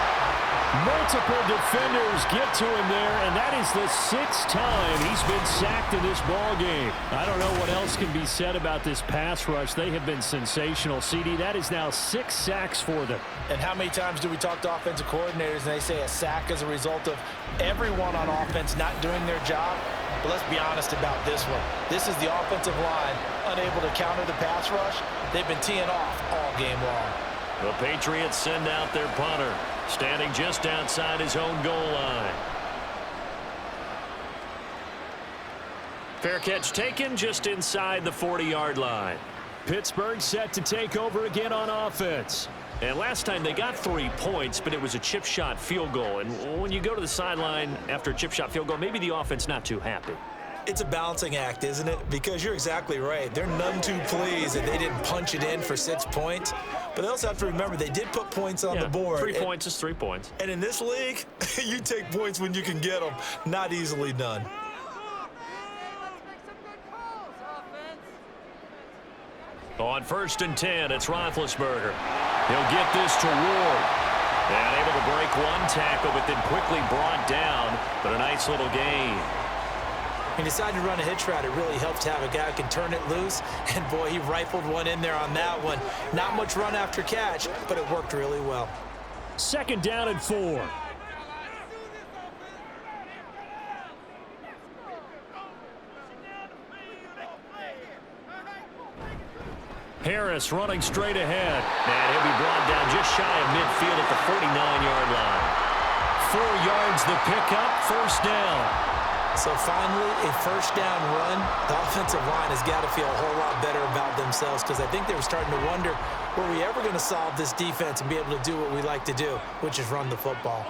Multiple defenders get to him there, and that is the 6th time he's been sacked in this ball game. I don't know what else can be said about this pass rush. They have been sensational. CD, that is now 6 sacks for them. And how many times do we talk to offensive coordinators and they say a sack as a result of everyone on offense not doing their job? But let's be honest about this one. This is the offensive line unable to counter the pass rush. They've been teeing off all game long. The Patriots send out their punter, standing just outside his own goal line. Fair catch taken just inside the 40-yard line. Pittsburgh set to take over again on offense. And last time they got 3 points, but it was a chip shot field goal. And when you go to the sideline after a chip shot field goal, maybe the offense not too happy. It's a balancing act, isn't it? Because you're exactly right. They're none too pleased that they didn't punch it in for 6 points. But they also have to remember they did put points on the board. 3 points is 3 points. And in this league, you take points when you can get them. Not easily done. On 1st and 10, it's Roethlisberger. He'll get this to Ward. And able to break one tackle, but then quickly brought down. But a nice little gain. He decided to run a hitch route. It really helps to have a guy who can turn it loose. And, boy, he rifled one in there on that one. Not much run after catch, but it worked really well. 2nd down and 4. Harris running straight ahead. And he'll be brought down just shy of midfield at the 49-yard line. 4 yards the pickup, 1st down. So finally, a first down run. The offensive line has got to feel a whole lot better about themselves because I think they were starting to wonder, were we ever going to solve this defense and be able to do what we like to do, which is run the football.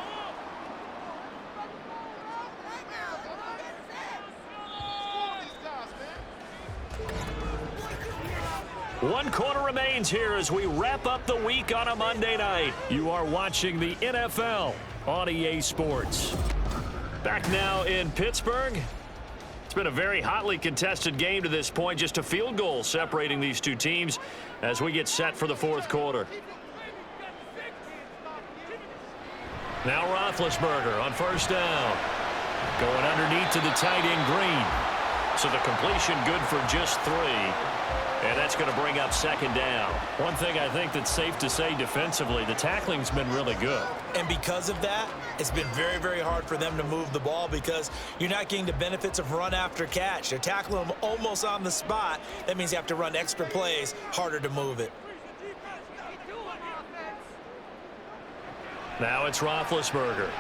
One quarter remains here as we wrap up the week on a Monday night. You are watching the NFL on EA Sports. Back now in Pittsburgh. It's been a very hotly contested game to this point. Just a field goal separating these two teams as we get set for the fourth quarter. Now Roethlisberger on first down. Going underneath to the tight end Green. So the completion good for just 3. And that's going to bring up second down. One thing I think that's safe to say defensively, the tackling's been really good. And because of that, it's been very, very hard for them to move the ball because you're not getting the benefits of run after catch. They're tackling them almost on the spot. That means you have to run extra plays, harder to move it. Now it's Roethlisberger.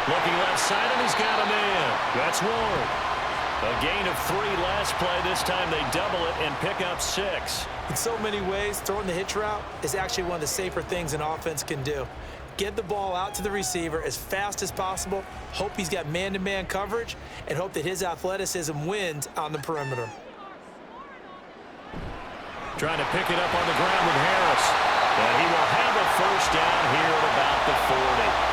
Looking left side, and he's got a man. That's Ward. A gain of 3 last play. This time they double it and pick up 6. In so many ways, throwing the hitch route is actually one of the safer things an offense can do. Get the ball out to the receiver as fast as possible, hope he's got man-to-man coverage, and hope that his athleticism wins on the perimeter. Trying to pick it up on the ground with Harris. And he will have a first down here at about the 40.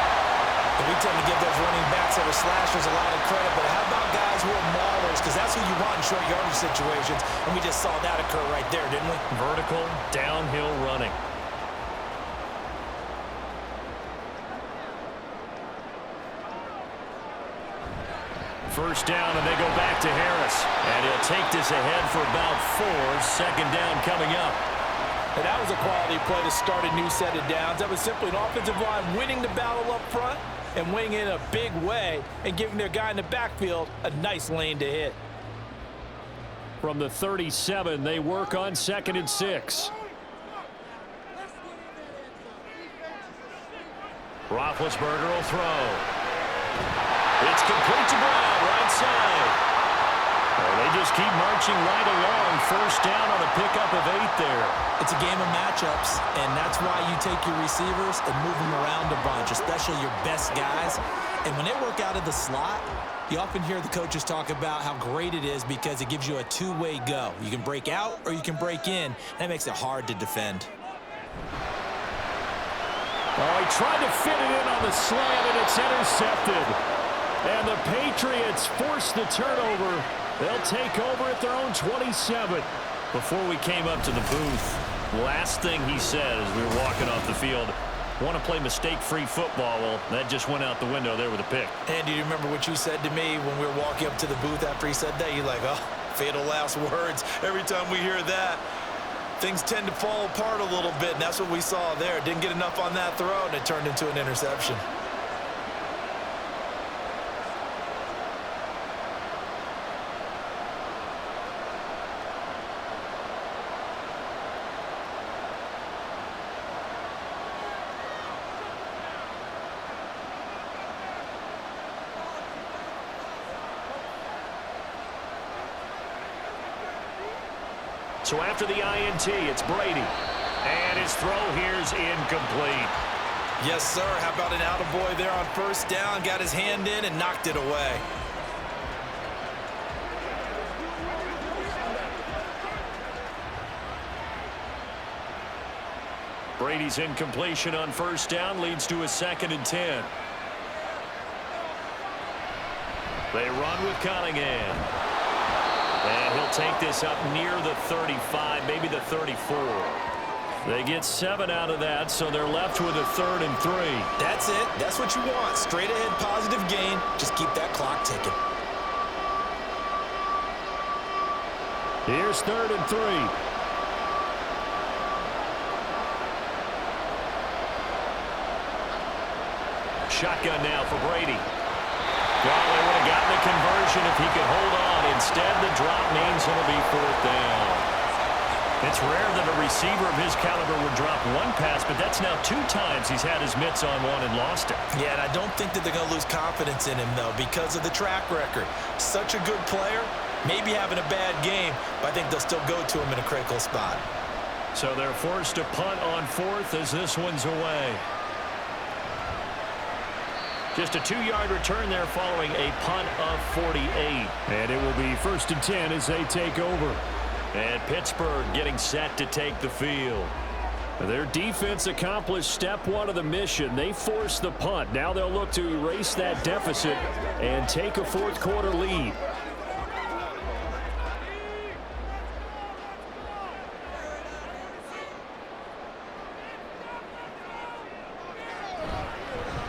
And we tend to give those running backs that are slashers a lot of credit, but how about guys who are maulers? Because that's who you want in short yardage situations, and we just saw that occur right there, didn't we? Vertical, downhill running. First down, and they go back to Harris. And he'll take this ahead for about 4. Second down coming up. And that was a quality play to start a new set of downs. That was simply an offensive line winning the battle up front and winning in a big way and giving their guy in the backfield a nice lane to hit. From the 37, they work on 2nd and 6. Roethlisberger will throw. It's complete to Brown, right side. Well, they just keep marching right along. First down on a pickup of 8 there. It's a game of matchups, and that's why you take your receivers and move them around a bunch, especially your best guys. And when they work out of the slot, you often hear the coaches talk about how great it is because it gives you a two-way go. You can break out or you can break in. That makes it hard to defend. Oh, he tried to fit it in on the slant, and it's intercepted. And the Patriots force the turnover. They'll take over at their own 27. Before we came up to the booth, last thing he said as we were walking off the field, want to play mistake-free football. Well, that just went out the window there with a pick. And do you remember what you said to me when we were walking up to the booth after he said that? You're like, oh, fatal last words. Every time we hear that, things tend to fall apart a little bit, and that's what we saw there. Didn't get enough on that throw, and it turned into an interception. So after the INT, it's Brady. And his throw here's incomplete. Yes, sir. How about an attaboy there on first down? Got his hand in and knocked it away. Brady's incompletion on first down leads to a 2nd and 10. They run with Cunningham. And he'll take this up near the 35, maybe the 34. They get 7 out of that, so they're left with a 3rd and 3. That's it. That's what you want. Straight ahead positive gain. Just keep that clock ticking. Here's 3rd and 3. Shotgun now for Brady. Well, they would have gotten the conversion if he could hold on. Instead, the drop means it'll be 4th down. It's rare that a receiver of his caliber would drop one pass, but that's now 2 times he's had his mitts on one and lost it. Yeah, and I don't think that they're going to lose confidence in him, though, because of the track record. Such a good player, maybe having a bad game, but I think they'll still go to him in a critical spot. So they're forced to punt on 4th as this one's away. Just a 2-yard return there following a punt of 48. And it will be 1st and 10 as they take over. And Pittsburgh getting set to take the field. Their defense accomplished step 1 of the mission. They forced the punt. Now they'll look to erase that deficit and take a 4th quarter lead.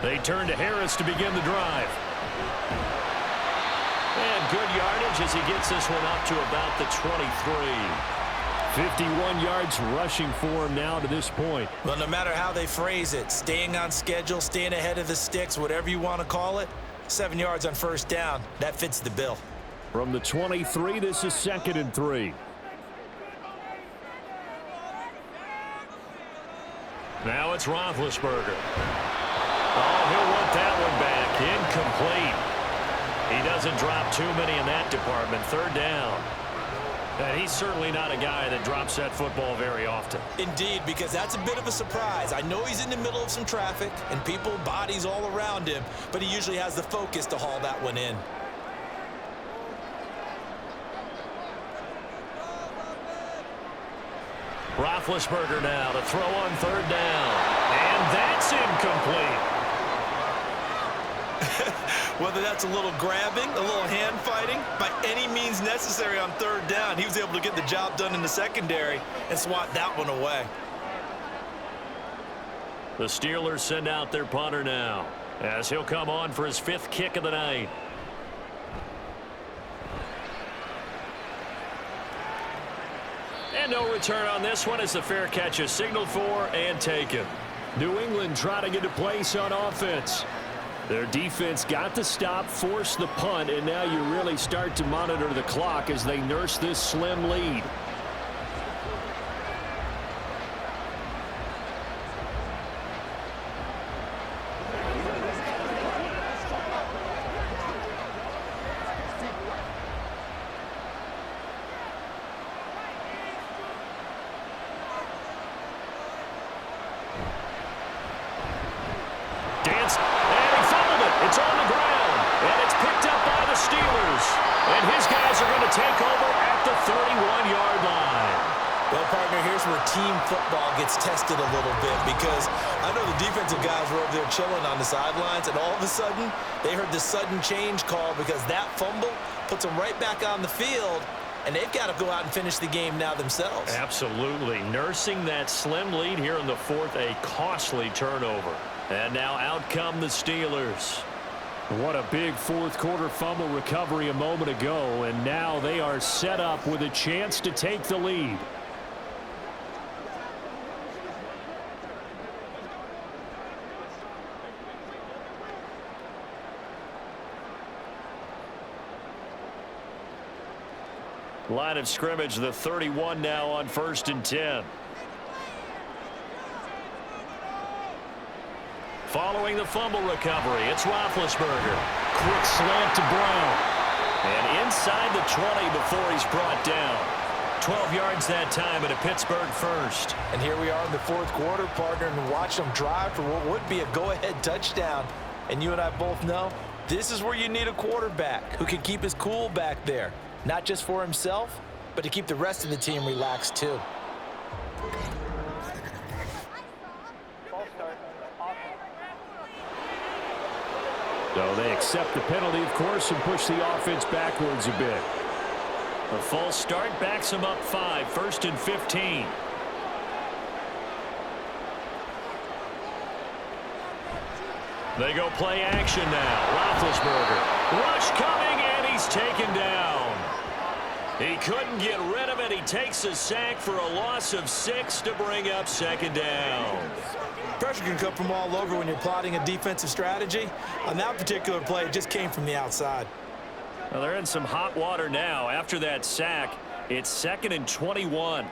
They turn to Harris to begin the drive. And good yardage as he gets this one up to about the 23. 51 yards rushing for him now to this point. Well, no matter how they phrase it, staying on schedule, staying ahead of the sticks, whatever you want to call it, 7 yards on 1st down, that fits the bill. From the 23, this is 2nd and 3. Now it's Roethlisberger. Oh, he'll want that one back. Incomplete. He doesn't drop too many in that department. 3rd down. And he's certainly not a guy that drops that football very often. Indeed, because that's a bit of a surprise. I know he's in the middle of some traffic and people, bodies all around him, but he usually has the focus to haul that one in. Roethlisberger now to throw on 3rd down. And that's incomplete. Whether that's a little grabbing, a little hand fighting, by any means necessary on 3rd down, he was able to get the job done in the secondary and swat that one away. The Steelers send out their punter now as he'll come on for his 5th kick of the night. And no return on this one as the fair catch is signaled for and taken. New England trying to get a place on offense. Their defense got the stop, forced the punt, and now you really start to monitor the clock as they nurse this slim lead. It's on the ground, and it's picked up by the Steelers. And his guys are going to take over at the 31-yard line. Well, partner, here's where team football gets tested a little bit because I know the defensive guys were over there chilling on the sidelines, and all of a sudden, they heard the sudden change call because that fumble puts them right back on the field, and they've got to go out and finish the game now themselves. Absolutely. Nursing that slim lead here in the 4th, a costly turnover. And now out come the Steelers. What a big 4th quarter fumble recovery a moment ago, and now they are set up with a chance to take the lead. Line of scrimmage, the 31 now on 1st and 10. Following the fumble recovery, it's Roethlisberger. Quick slant to Brown. And inside the 20 before he's brought down. 12 yards that time at a Pittsburgh 1st. And here we are in the 4th quarter, partner, and watch them drive for what would be a go-ahead touchdown. And you and I both know this is where you need a quarterback who can keep his cool back there. Not just for himself, but to keep the rest of the team relaxed too. So they accept the penalty, of course, and push the offense backwards a bit. A false start backs him up 5, 1st and 15. They go play action now. Roethlisberger. Rush coming, and he's taken down. He couldn't get rid of it. He takes a sack for a loss of 6 to bring up 2nd down. Pressure can come from all over when you're plotting a defensive strategy. On that particular play, it just came from the outside. Well, they're in some hot water now. After that sack, it's 2nd and 21.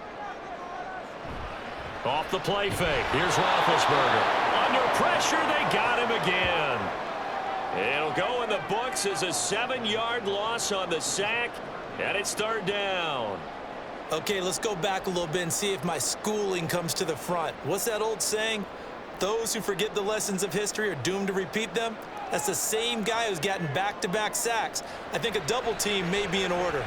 Off the play fake. Here's Roethlisberger. Under pressure, they got him again. It'll go in the books as a 7-yard loss on the sack, and it's 3rd down. Okay, let's go back a little bit and see if my schooling comes to the front. What's that old saying? Those who forget the lessons of history are doomed to repeat them. That's the same guy who's gotten back-to-back sacks. I think a double team may be in order.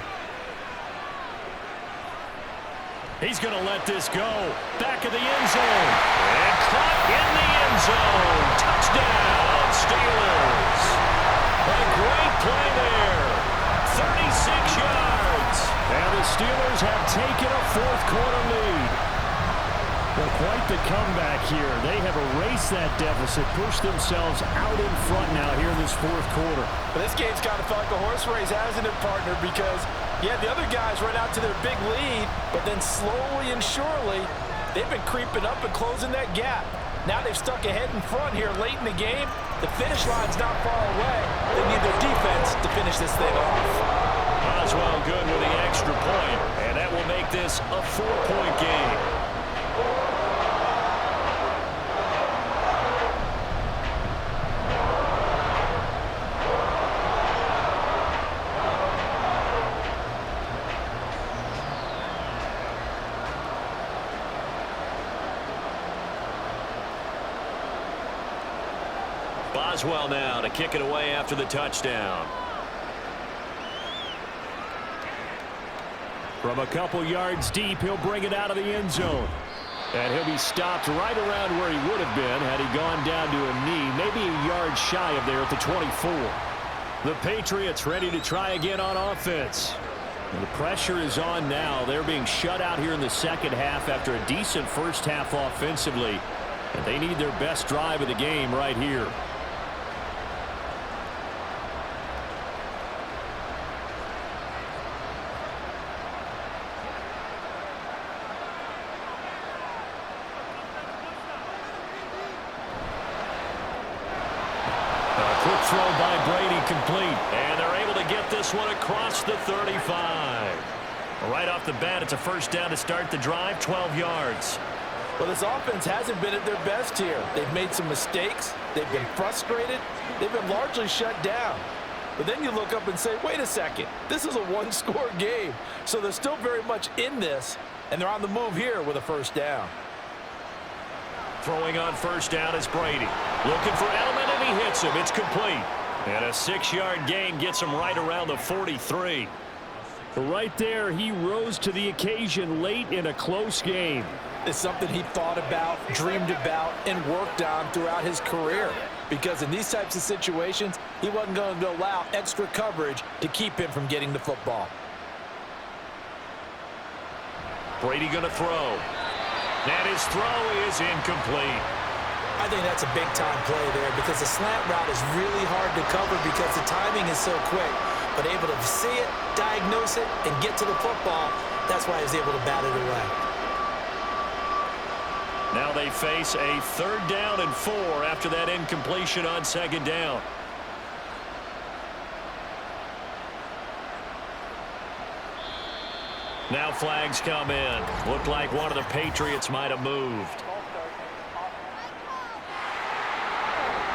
He's going to let this go. Back of the end zone. And caught in the end zone. Touchdown, Steelers. A great play there. 36 yards. And the Steelers have taken a 4th-quarter lead. Well, quite the comeback here. They have erased that deficit, pushed themselves out in front now here in this 4th quarter. But this game's kind of felt like a horse race, hasn't it, partner? Because, yeah, the other guys run out to their big lead, but then slowly and surely, they've been creeping up and closing that gap. Now they've stuck ahead in front here late in the game. The finish line's not far away. They need their defense to finish this thing off. Boswell good with the extra point, and that will make this a 4-point game. Boswell now to kick it away after the touchdown. From a couple yards deep, he'll bring it out of the end zone. And he'll be stopped right around where he would have been had he gone down to a knee, maybe a yard shy of there at the 24. The Patriots ready to try again on offense. And the pressure is on now. They're being shut out here in the 2nd half after a decent first half offensively. And they need their best drive of the game right here. Throw by Brady complete, and they're able to get this one across the 35. Right off the bat, it's a 1st down to start the drive, 12 yards. Well, this offense hasn't been at their best here. They've made some mistakes. They've been frustrated. They've been largely shut down. But then you look up and say, wait a second, this is a 1-score game. So they're still very much in this, and they're on the move here with a 1st down. Throwing on 1st down is Brady. Looking for Edelman, and he hits him. It's complete. And a 6-yard gain gets him right around the 43. Right there, he rose to the occasion late in a close game. It's something he thought about, dreamed about, and worked on throughout his career. Because in these types of situations, he wasn't going to allow extra coverage to keep him from getting the football. Brady going to throw. And his throw is incomplete. I think that's a big-time play there because the slant route is really hard to cover because the timing is so quick. But able to see it, diagnose it, and get to the football, that's why he was able to bat it away. Now they face a 3rd down and 4 after that incompletion on 2nd down. Now flags come in. Looked like one of the Patriots might have moved.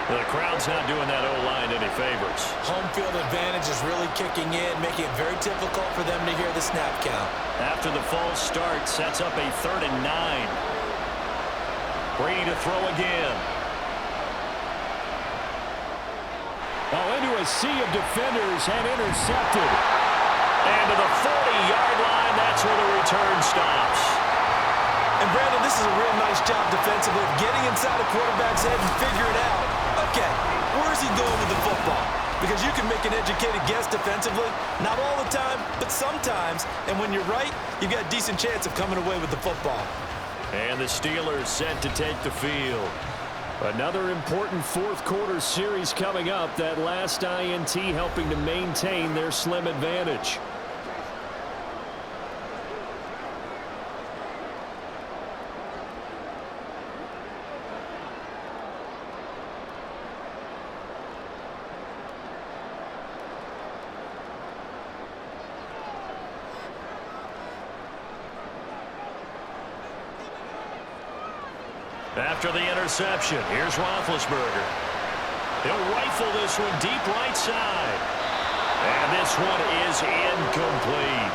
The crowd's not doing that O-line any favors. Home field advantage is really kicking in, making it very difficult for them to hear the snap count. After the false start, sets up a 3rd and 9. Brady to throw again. Into a sea of defenders and intercepted. And to the 40-yard line, that's where the return stops. And Brandon, this is a real nice job defensively of getting inside a quarterback's head and figure it out. Okay, where's he going with the football? Because you can make an educated guess defensively, not all the time, but sometimes. And when you're right, you've got a decent chance of coming away with the football. And the Steelers set to take the field. Another important 4th quarter series coming up. That last INT helping to maintain their slim advantage. After the interception, here's Roethlisberger. He'll rifle this one deep right side. And this one is incomplete.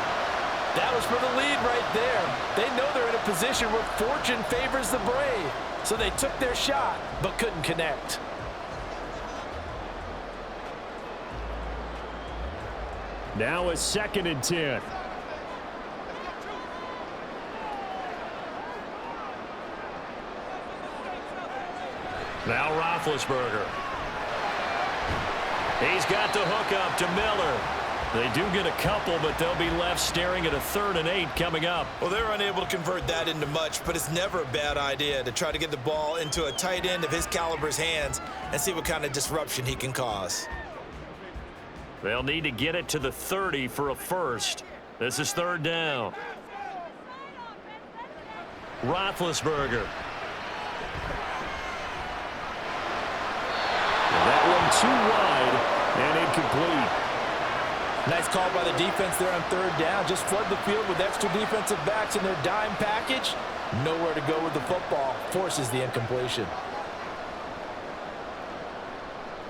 That was for the lead right there. They know they're in a position where fortune favors the brave. So they took their shot, but couldn't connect. Now a 2nd and 10. Now Roethlisberger. He's got the hook up to Miller. They do get a couple, but they'll be left staring at a 3rd and 8 coming up. Well, they're unable to convert that into much, but it's never a bad idea to try to get the ball into a tight end of his caliber's hands and see what kind of disruption he can cause. They'll need to get it to the 30 for a first. This is 3rd down. Roethlisberger. That one too wide and incomplete. Nice call by the defense there on 3rd down. Just flood the field with extra defensive backs in their dime package. Nowhere to go with the football. Forces the incompletion.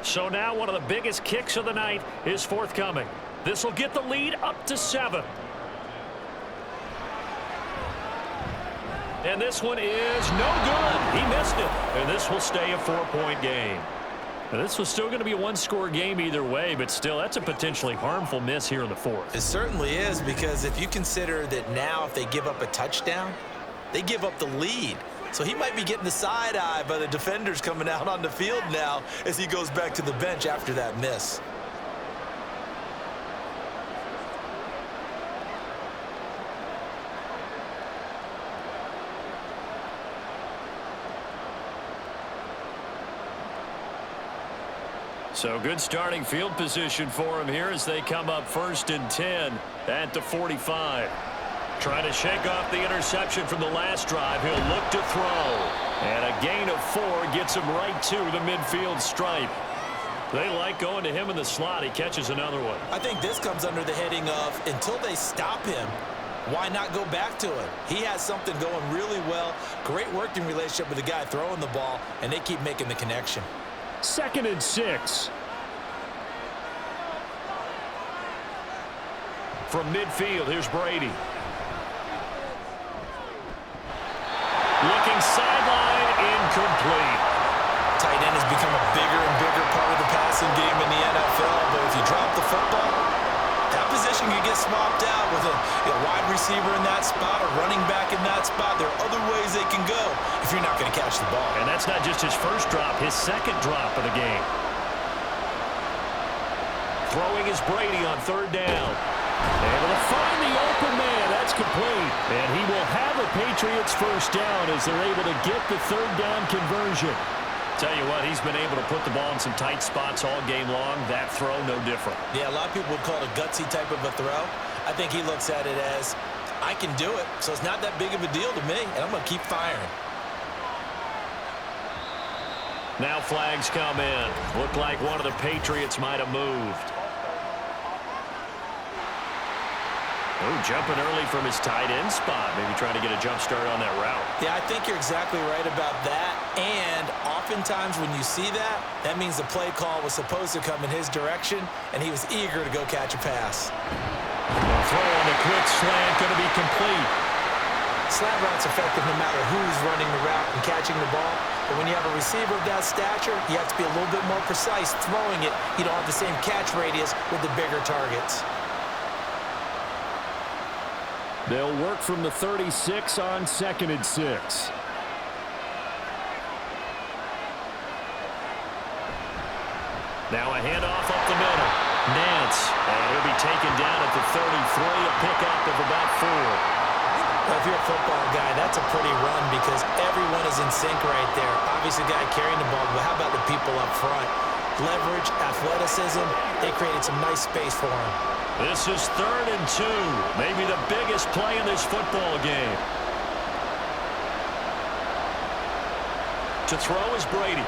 So now one of the biggest kicks of the night is forthcoming. This will get the lead up to 7. And this one is no good. He missed it. And this will stay a 4-point game. Now, this was still going to be a 1-score game either way, but still, that's a potentially harmful miss here in the 4th. It certainly is, because if you consider that now if they give up a touchdown, they give up the lead. So he might be getting the side eye by the defenders coming out on the field now as he goes back to the bench after that miss. So good starting field position for him here as they come up 1st and 10 at the 45. Trying to shake off the interception from the last drive. He'll look to throw. And a gain of 4 gets him right to the midfield stripe. They like going to him in the slot. He catches another one. I think this comes under the heading of until they stop him, why not go back to it? He has something going really well. Great working relationship with the guy throwing the ball, and they keep making the connection. 2nd and 6. From midfield, here's Brady. Looking sideline, incomplete. Tight end has become a bigger and bigger part of the passing game in the NFL, but if you drop the football, that position can get swapped out with a wide receiver in that spot, a running back in that spot. There are other ways they can go if you're not going to catch the ball. And that's not just his first drop, his 2nd drop of the game. Throwing is Brady on 3rd down. Able to find the open man. That's complete. And he will have a Patriots first down as they're able to get the 3rd down conversion. Tell you what, he's been able to put the ball in some tight spots all game long. That throw, no different. Yeah, a lot of people would call it a gutsy type of a throw. I think he looks at it as, I can do it, so it's not that big of a deal to me, and I'm going to keep firing. Now flags come in. Looked like one of the Patriots might have moved. Oh, jumping early from his tight end spot. Maybe trying to get a jump start on that route. Yeah, I think you're exactly right about that. And oftentimes when you see that, that means the play call was supposed to come in his direction, and he was eager to go catch a pass. Throw on the quick slant, going to be complete. Slant route's effective no matter who's running the route and catching the ball. But when you have a receiver of that stature, you have to be a little bit more precise throwing it. You don't have the same catch radius with the bigger targets. They'll work from the 36 on 2nd and 6. Now a handoff up the middle. Nance, and he'll be taken down at the 33, a pickup of about 4. Well, if you're a football guy, that's a pretty run because everyone is in sync right there. Obviously, the guy carrying the ball, but how about the people up front? Leverage, athleticism, they created some nice space for him. This is 3rd and 2, maybe the biggest play in this football game. To throw is Brady.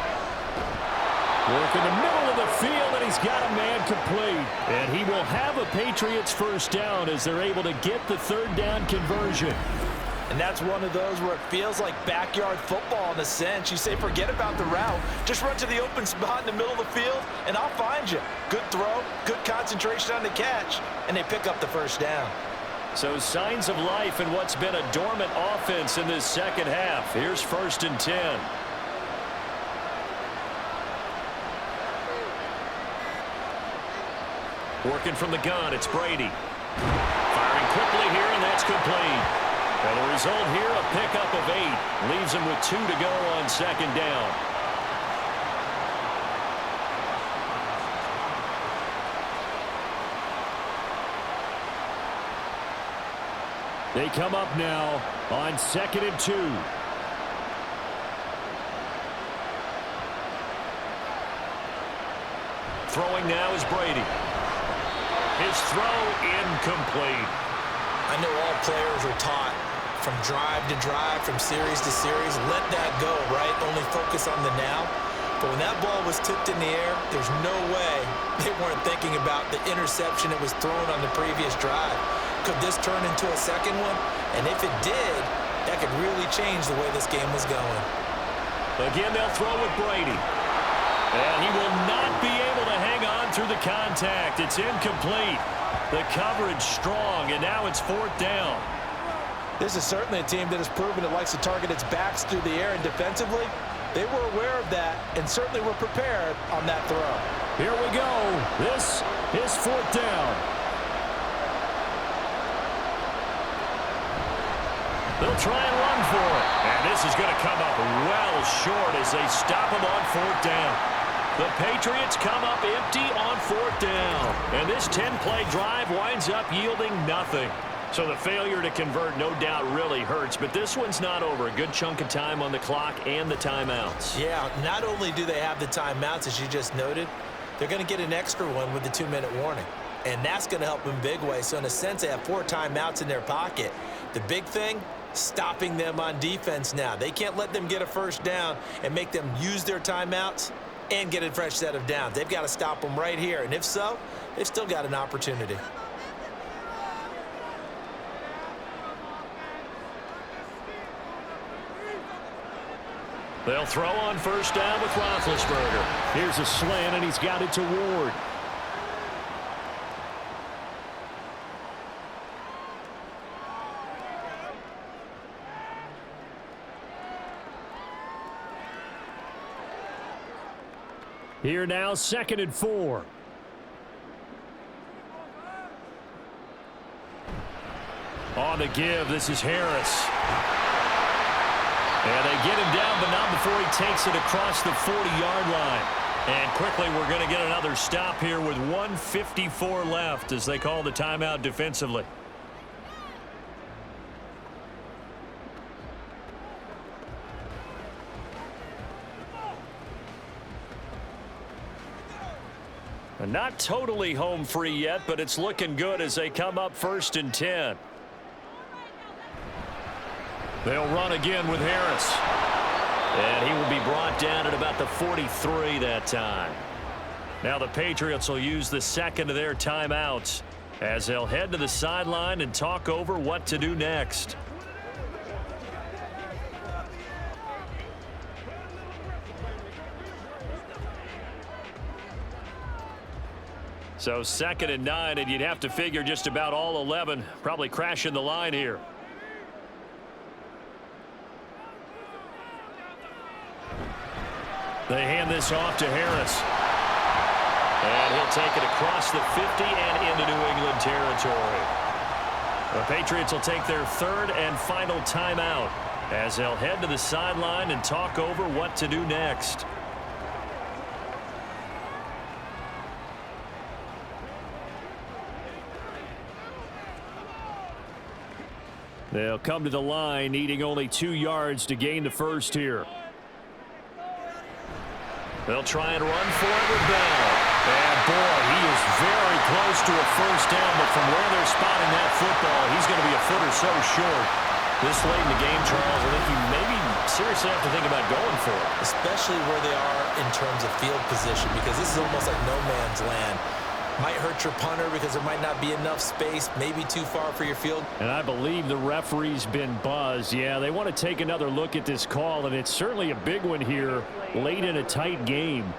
Work in the middle of the field, and he's got a man complete. And he will have a Patriots first down as they're able to get the 3rd down conversion. And that's one of those where it feels like backyard football in a sense. You say, forget about the route. Just run to the open spot in the middle of the field, and I'll find you. Good throw, good concentration on the catch, and they pick up the first down. So signs of life in what's been a dormant offense in this second half. Here's 1st and 10. Working from the gun, it's Brady. Firing quickly here, and that's complete. And the result here, a pickup of 8. Leaves him with 2 to go on 2nd down. They come up now on 2nd and 2. Throwing now is Brady. His throw incomplete. I know all players are taught from drive to drive, from series to series, let that go, right? Only focus on the now. But when that ball was tipped in the air, there's no way they weren't thinking about the interception that was thrown on the previous drive. Could this turn into a second one? And if it did, that could really change the way this game was going. Again, they'll throw with Brady. And he will not be able to hang on through the contact. It's incomplete. The coverage strong, and now it's 4th down. This is certainly a team that has proven it likes to target its backs through the air, and defensively, they were aware of that and certainly were prepared on that throw. Here we go. This is 4th down. They'll try and run for it. And this is going to come up well short as they stop him on 4th down. The Patriots come up empty on 4th down. And this 10-play drive winds up yielding nothing. So the failure to convert no doubt really hurts, but this one's not over. A good chunk of time on the clock and the timeouts. Yeah, not only do they have the timeouts, as you just noted, they're going to get an extra one with the 2-minute warning. And that's going to help them big way. So in a sense, they have 4 timeouts in their pocket. The big thing, stopping them on defense now. They can't let them get a first down and make them use their timeouts and get a fresh set of downs. They've got to stop them right here. And if so, they've still got an opportunity. They'll throw on 1st down with Roethlisberger. Here's a slant, and he's got it to Ward. Here now, 2nd and 4. On the give, this is Harris. And they get him down, but not before he takes it across the 40-yard line. And quickly, we're going to get another stop here with 1:54 left as they call the timeout defensively. Not totally home free yet, but it's looking good as they come up 1st and 10. They'll run again with Harris. And he will be brought down at about the 43 that time. Now the Patriots will use the 2nd of their timeouts as they'll head to the sideline and talk over what to do next. So 2nd and 9, and you'd have to figure just about all 11 probably crashing the line here. They hand this off to Harris. And he'll take it across the 50 and into New England territory. The Patriots will take their 3rd and final timeout as they'll head to the sideline and talk over what to do next. They'll come to the line, needing only 2 yards to gain the first here. They'll try and run for it with Bell. And boy, he is very close to a first down, but from where they're spotting that football, he's going to be a foot or so short. This late in the game, Charles, I think you maybe seriously have to think about going for it. Especially where they are in terms of field position, because this is almost like no man's land. Might hurt your punter because there might not be enough space, maybe too far for your field. And I believe the referee's been buzzed. Yeah, they want to take another look at this call, and it's certainly a big one here late in a tight game.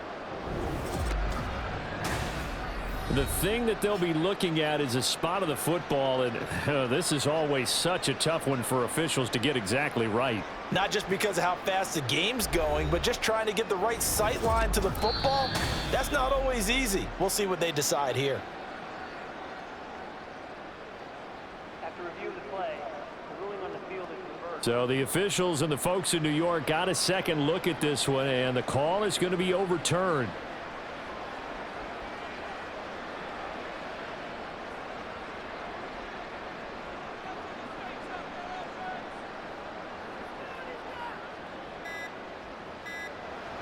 The thing that they'll be looking at is a spot of the football, and this is always such a tough one for officials to get exactly right. Not just because of how fast the game's going, but just trying to get the right sight line to the football. That's not always easy. We'll see what they decide here. After review of the play, the ruling on the field is reversed. So the officials and the folks in New York got a second look at this one, and the call is going to be overturned.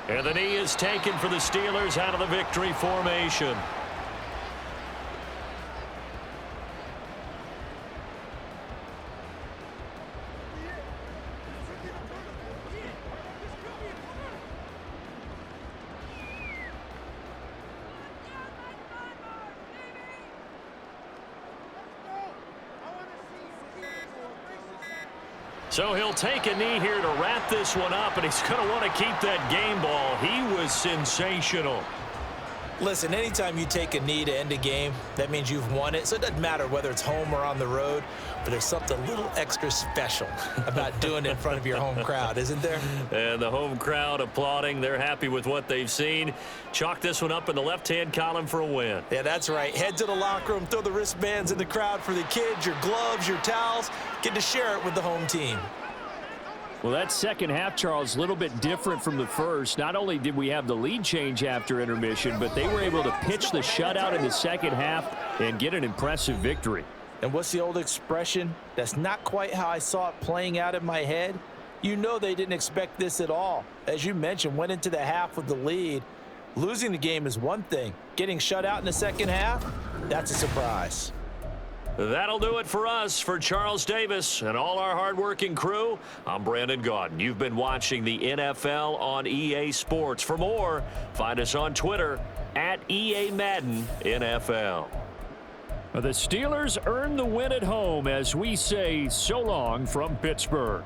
And the knee is taken for the Steelers out of the victory formation. So he'll take a knee here to wrap this one up, and he's going to want to keep that game ball. He was sensational. Listen, anytime you take a knee to end a game, that means you've won it. So it doesn't matter whether it's home or on the road, but there's something a little extra special about doing it in front of your home crowd, isn't there? And the home crowd applauding. They're happy with what they've seen. Chalk this one up in the left-hand column for a win. Yeah, that's right. Head to the locker room, throw the wristbands in the crowd for the kids, your gloves, your towels. Get to share it with the home team. Well, that second half, Charles, a little bit different from the first. Not only did we have the lead change after intermission, but they were able to pitch the shutout in the second half and get an impressive victory. And what's the old expression? That's not quite how I saw it playing out in my head. You know they didn't expect this at all. As you mentioned, went into the half with the lead. Losing the game is one thing. Getting shut out in the second half, that's a surprise. That'll do it for us. For Charles Davis and all our hardworking crew, I'm Brandon Gaudin. You've been watching the NFL on EA Sports. For more, find us on Twitter at EA Madden NFL. The Steelers earn the win at home as we say so long from Pittsburgh.